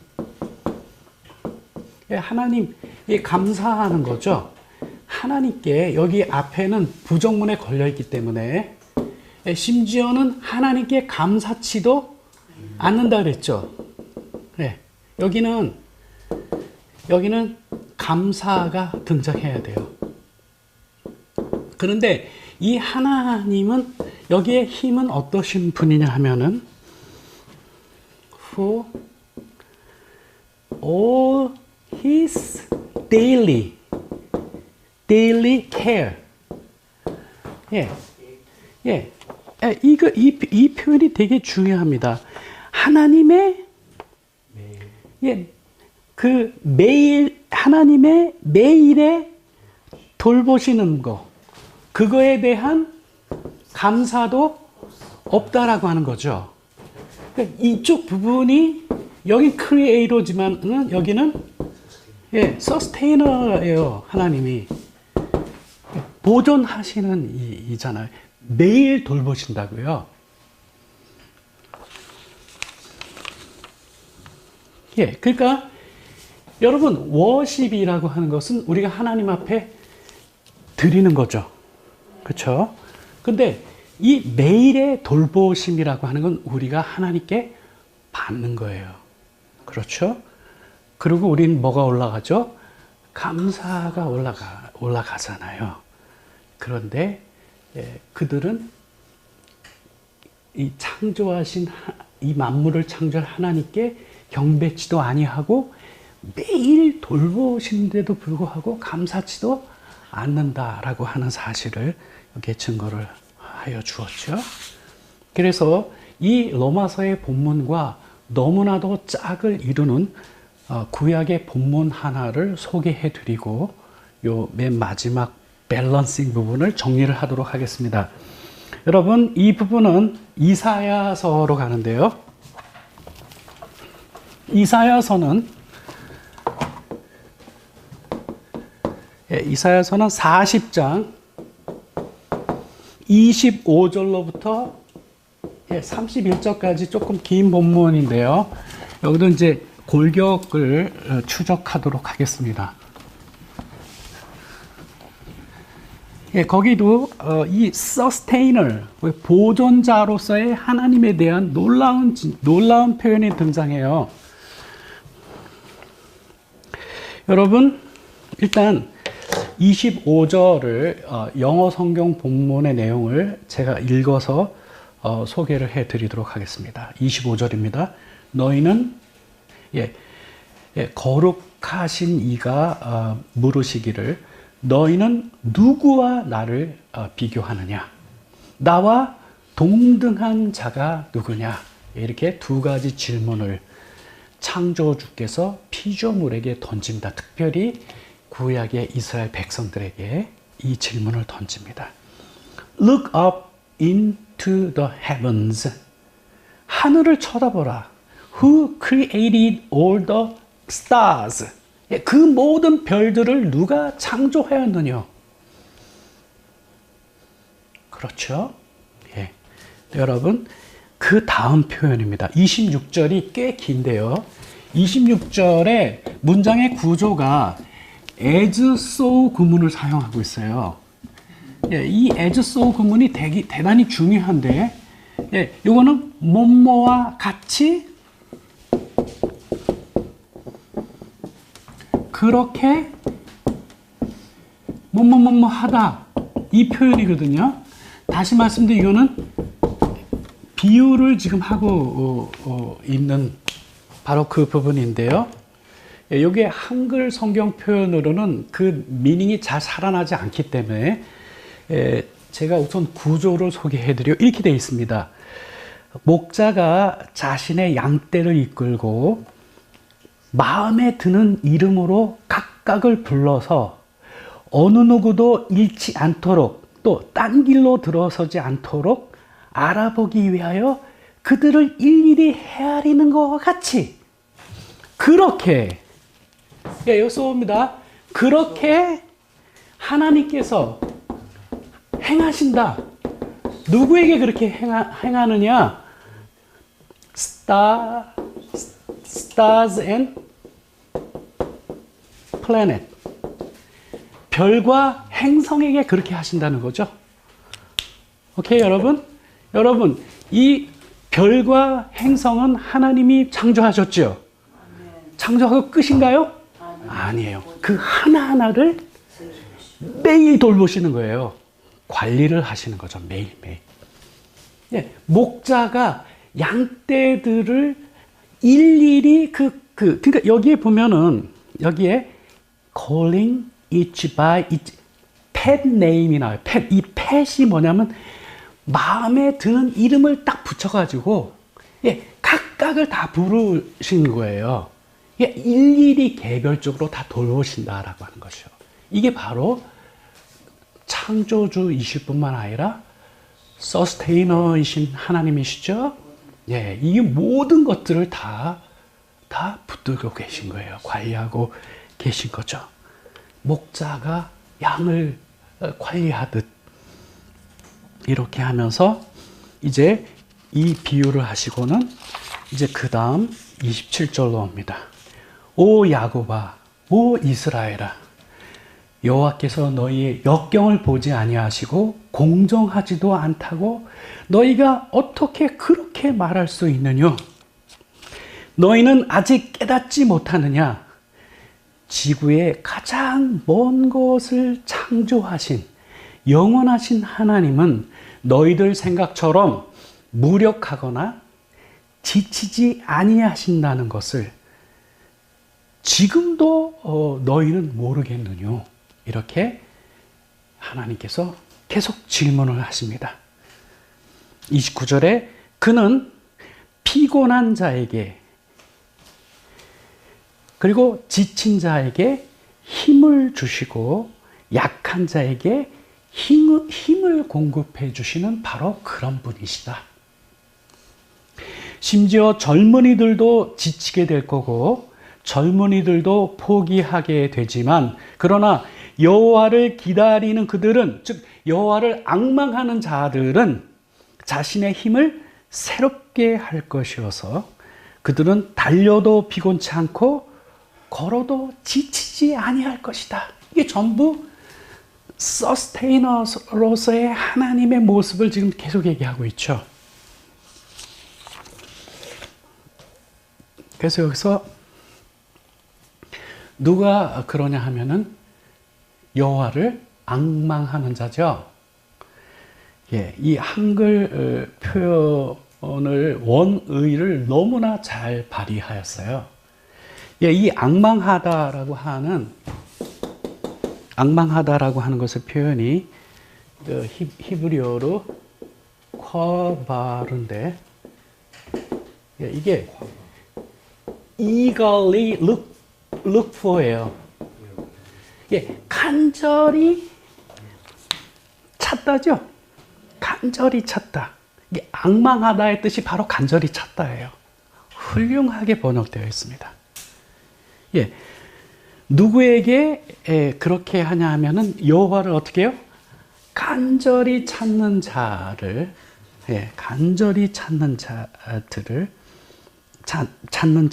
하나님, 감사하는 거죠. 하나님께, 여기 앞에는 부정문에 걸려 있기 때문에 심지어는 하나님께 감사치도 않는다 그랬죠. 여기는 감사가 등장해야 돼요. 그런데 이 하나님은, 여기에 힘은 어떠신 분이냐 하면은 who all his daily care. 이 표현이 되게 중요합니다. 하나님의 그 하나님의 매일의 돌보시는 거, 그거에 대한 감사도 없다라고 하는 거죠. 이쪽 부분이, 여기 크리에이터지만 여기는 서스테이너예요. 하나님이 보존하시는 이잖아요. 매일 돌보신다고요. 그러니까 여러분, 워십이라고 하는 것은 우리가 하나님 앞에 드리는 거죠. 그렇죠? 근데 이 매일의 돌보심이라고 하는 건 우리가 하나님께 받는 거예요. 그렇죠? 그리고 우리는 뭐가 올라가죠? 감사가 올라가잖아요. 그런데 그들은 이 창조하신 이 만물을 창조한 하나님께 경배치도 아니하고 매일 돌보시는데도 불구하고 감사치도 않는다라고 하는 사실을 여기에 증거를 하여 주었죠. 그래서 이 로마서의 본문과 너무나도 짝을 이루는 구약의 본문 하나를 소개해 드리고 요 맨 마지막 밸런싱 부분을 정리를 하도록 하겠습니다. 여러분, 이 부분은 이사야서로 가는데요. 이사야서는 40장 25절로부터 31절까지 조금 긴 본문인데요. 여기도 이제 골격을 추적하도록 하겠습니다. 거기도 이 sustainer, 보존자로서의 하나님에 대한 놀라운 표현이 등장해요. 여러분, 일단 25절을 영어 성경 본문의 내용을 제가 읽어서 소개를 해드리도록 하겠습니다. 25절입니다. 너희는 거룩하신 이가 물으시기를 너희는 누구와 나를 비교하느냐? 나와 동등한 자가 누구냐? 이렇게 두 가지 질문을 창조주께서 피조물에게 던집니다. 특별히 구약의 이스라엘 백성들에게 이 질문을 던집니다. Look up into the heavens. 하늘을 쳐다보라. Who created all the stars? 그 모든 별들을 누가 창조하였느냐? 그렇죠? 예. 여러분, 그 다음 표현입니다. 26절이 꽤 긴데요. 26절의 문장의 구조가 as so 구문을 사용하고 있어요. 예, 이 as so 구문이 대단히 중요한데, 이거는 뭐뭐와 같이 그렇게 뭐뭐뭐뭐 하다 이 표현이거든요. 다시 말씀드리면 이거는 비유를 지금 하고 있는 바로 그 부분인데요. 여기에 한글 성경 표현으로는 그 미닝이 잘 살아나지 않기 때문에 제가 우선 구조를 소개해드려 이렇게 되어 있습니다. 목자가 자신의 양떼를 이끌고 마음에 드는 이름으로 각각을 불러서 어느 누구도 잃지 않도록 또 딴 길로 들어서지 않도록 알아보기 위하여 그들을 일일이 헤아리는 것과 같이 그렇게 여기서입니다. 그렇게 하나님께서 행하신다. 누구에게 그렇게 행하느냐? Stars and planet. 별과 행성에게 그렇게 하신다는 거죠. 오케이, 여러분? 여러분, 이 별과 행성은 하나님이 창조하셨죠? 창조하고 끝인가요? 아니에요. 그 하나하나를 매일 돌보시는 거예요. 관리를 하시는 거죠. 매일매일. 목자가 양떼들을 일일이 그러니까 여기에 보면은 여기에 calling each by each pet name이 나와요. 이 pet이 뭐냐면 마음에 드는 이름을 딱 붙여가지고 각각을 다 부르신 거예요. 일일이 개별적으로 다 돌보신다라고 하는 것이요. 이게 바로 창조주이실 뿐만 아니라 서스테이너이신 하나님이시죠. 이 모든 것들을 다 붙들고 계신 거예요. 관리하고 계신 거죠. 목자가 양을 관리하듯 이렇게 하면서 이제 이 비유를 하시고는 이제 그 다음 27절로 옵니다. 오 야곱아, 오 이스라엘아, 여호와께서 너희의 역경을 보지 아니하시고 공정하지도 않다고 너희가 어떻게 그렇게 말할 수 있느냐? 너희는 아직 깨닫지 못하느냐? 지구의 가장 먼 것을 창조하신 영원하신 하나님은 너희들 생각처럼 무력하거나 지치지 아니하신다는 것을 지금도 너희는 모르겠느냐? 이렇게 하나님께서 계속 질문을 하십니다. 29절에 그는 피곤한 자에게 그리고 지친 자에게 힘을 주시고 약한 자에게 힘을 공급해 주시는 바로 그런 분이시다. 심지어 젊은이들도 지치게 될 거고 젊은이들도 포기하게 되지만 그러나 여호와를 기다리는 그들은 즉 여호와를 앙망하는 자들은 자신의 힘을 새롭게 할 것이어서 그들은 달려도 피곤치 않고 걸어도 지치지 아니할 것이다. 이게 전부 서스테이너로서의 하나님의 모습을 지금 계속 얘기하고 있죠. 그래서 여기서 누가 그러냐 하면은 여호와를 앙망하는 자죠. 예, 이 한글 표현을 원의를 너무나 잘 발휘하였어요. 예, 이 앙망하다라고 하는 것의 표현이 히브리어로 쿼바르인데, 예, 이게 eagerly look for예요. 예, 간절히 찾다죠. 간절히 찾다. 이게 앙망하다의 뜻이 바로 간절히 찾다예요. 훌륭하게 번역되어 있습니다. 예, 누구에게 그렇게 하냐 하면은 여호와를 어떻게 해요? 간절히 찾는 자를, 예, 간절히 찾는 자들을, 찾는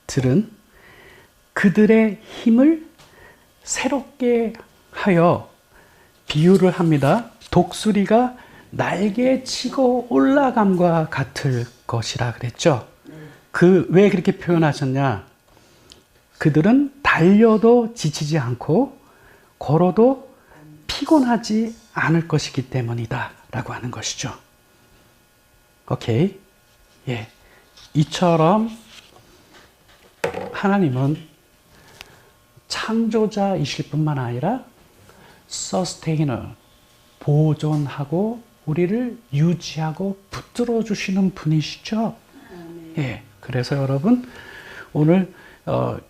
자들은 그들의 힘을 새롭게 하여 비유를 합니다. 독수리가 날개 치고 올라감과 같을 것이라 그랬죠. 왜 그렇게 표현하셨냐? 그들은 달려도 지치지 않고 걸어도 피곤하지 않을 것이기 때문이다 라고 하는 것이죠. 오케이. 예. 이처럼 하나님은 창조자이실 뿐만 아니라 서스테이너, 보존하고 우리를 유지하고 붙들어 주시는 분이시죠. 예. 그래서 여러분 오늘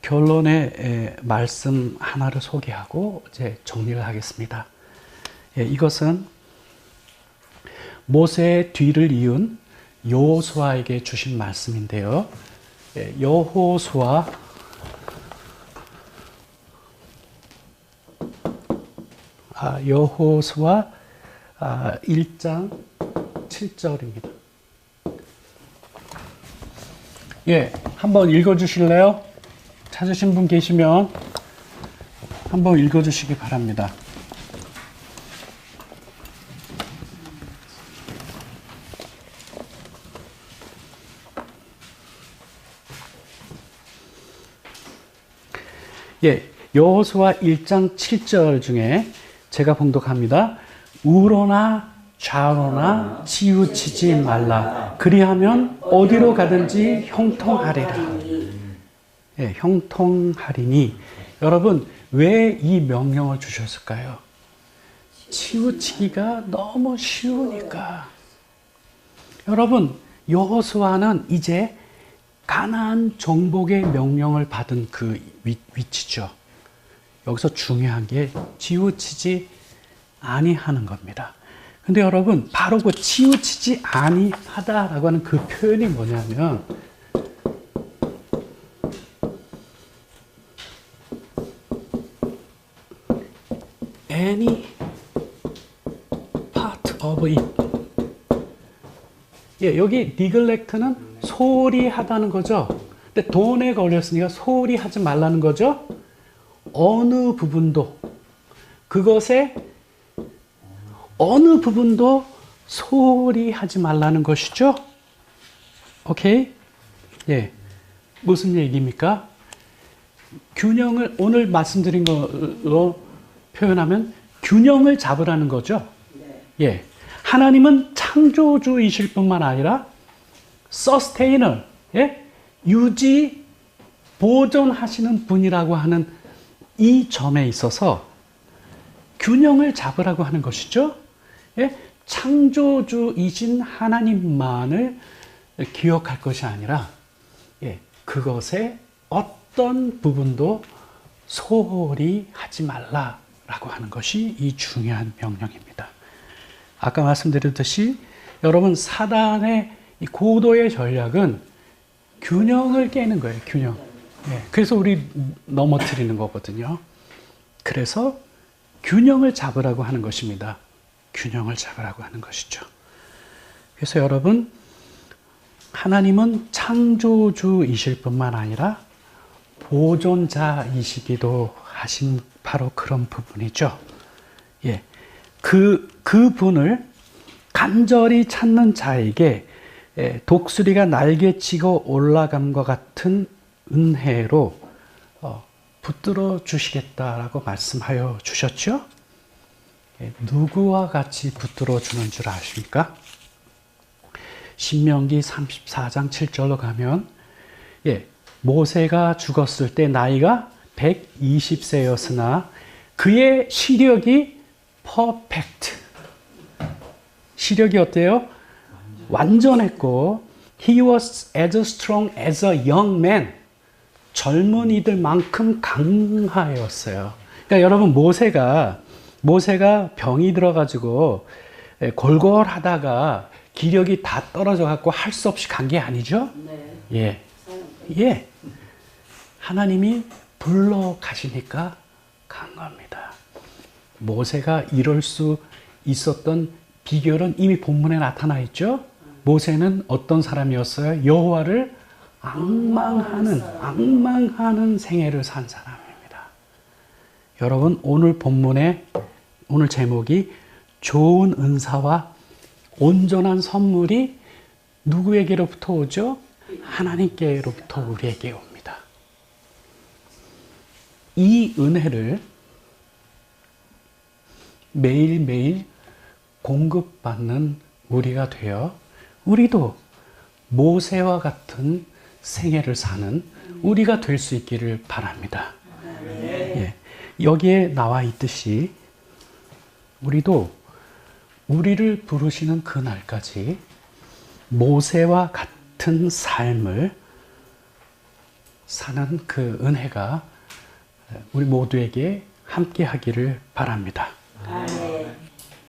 결론의 말씀 하나를 소개하고 이제 정리를 하겠습니다. 예, 이것은 모세의 뒤를 이은 여호수아에게 주신 말씀인데요. 예, 여호수아 1장 7절입니다. 예, 한번 읽어주실래요? 찾으신 분 계시면 한번 읽어주시기 바랍니다. 예, 여호수아 1장 7절 중에 제가 봉독합니다. 우로나 좌로나 치우치지 말라. 그리하면 어디로 가든지 형통하리라. 예, 형통하리니. 여러분, 왜 이 명령을 주셨을까요? 치우치기가 너무 쉬우니까. 여러분, 여호수아는 이제 가나안 정복의 명령을 받은 그 위치죠. 여기서 중요한 게 치우치지 아니하는 겁니다. 근데 여러분, 바로 그 치우치지 아니하다라고 하는 그 표현이 뭐냐면 any part of it. 예, 여기 neglect는 소홀히 하다는 거죠. 근데 돈에 걸렸으니까 소홀히 하지 말라는 거죠. 어느 부분도, 그것의 어느 부분도 소홀히 하지 말라는 것이죠. 오케이? 예. 무슨 얘기입니까? 균형을, 오늘 말씀드린 걸로 표현하면 균형을 잡으라는 거죠. 예. 하나님은 창조주이실 뿐만 아니라 서스테이너, 예? 유지, 보존하시는 분이라고 하는 이 점에 있어서 균형을 잡으라고 하는 것이죠. 예? 창조주이신 하나님만을 기억할 것이 아니라, 예, 그것의 어떤 부분도 소홀히 하지 말라라고 하는 것이 이 중요한 명령입니다. 아까 말씀드렸듯이 여러분, 사단의 이 고도의 전략은 균형을 깨는 거예요. 균형. 예, 그래서 우리 넘어뜨리는 거거든요. 그래서 균형을 잡으라고 하는 것입니다. 균형을 잡으라고 하는 것이죠. 그래서 여러분, 하나님은 창조주이실 뿐만 아니라 보존자이시기도 하신 바로 그런 부분이죠. 예, 그 분을 간절히 찾는 자에게 독수리가 날개치고 올라감과 같은 은혜로 붙들어 주시겠다라고 말씀하여 주셨죠? 누구와 같이 붙들어 주는 줄 아십니까? 신명기 34장 7절로 가면 모세가 죽었을 때 나이가 120세였으나 그의 시력이 퍼펙트. 시력이 어때요? 완전했고 He was as strong as a young man. 젊은이들만큼 강하였어요. 그러니까 여러분 모세가 병이 들어가지고 골골하다가 기력이 다 떨어져 갖고 할 수 없이 간 게 아니죠? 네. 예. 하나님이 불러 가시니까 간 겁니다. 모세가 이럴 수 있었던 비결은 이미 본문에 나타나 있죠? 모세는 어떤 사람이었어요? 여호와를 앙망하는 생애를 산 사람입니다. 여러분 오늘 본문의 오늘 제목이 좋은 은사와 온전한 선물이 누구에게로부터 오죠? 하나님께로부터 우리에게 옵니다. 이 은혜를 매일매일 공급받는 우리가 되어 우리도 모세와 같은 생애를 사는 우리가 될 수 있기를 바랍니다. 예, 여기에 나와 있듯이 우리도 우리를 부르시는 그날까지 모세와 같은 삶을 사는 그 은혜가 우리 모두에게 함께 하기를 바랍니다. 아멘.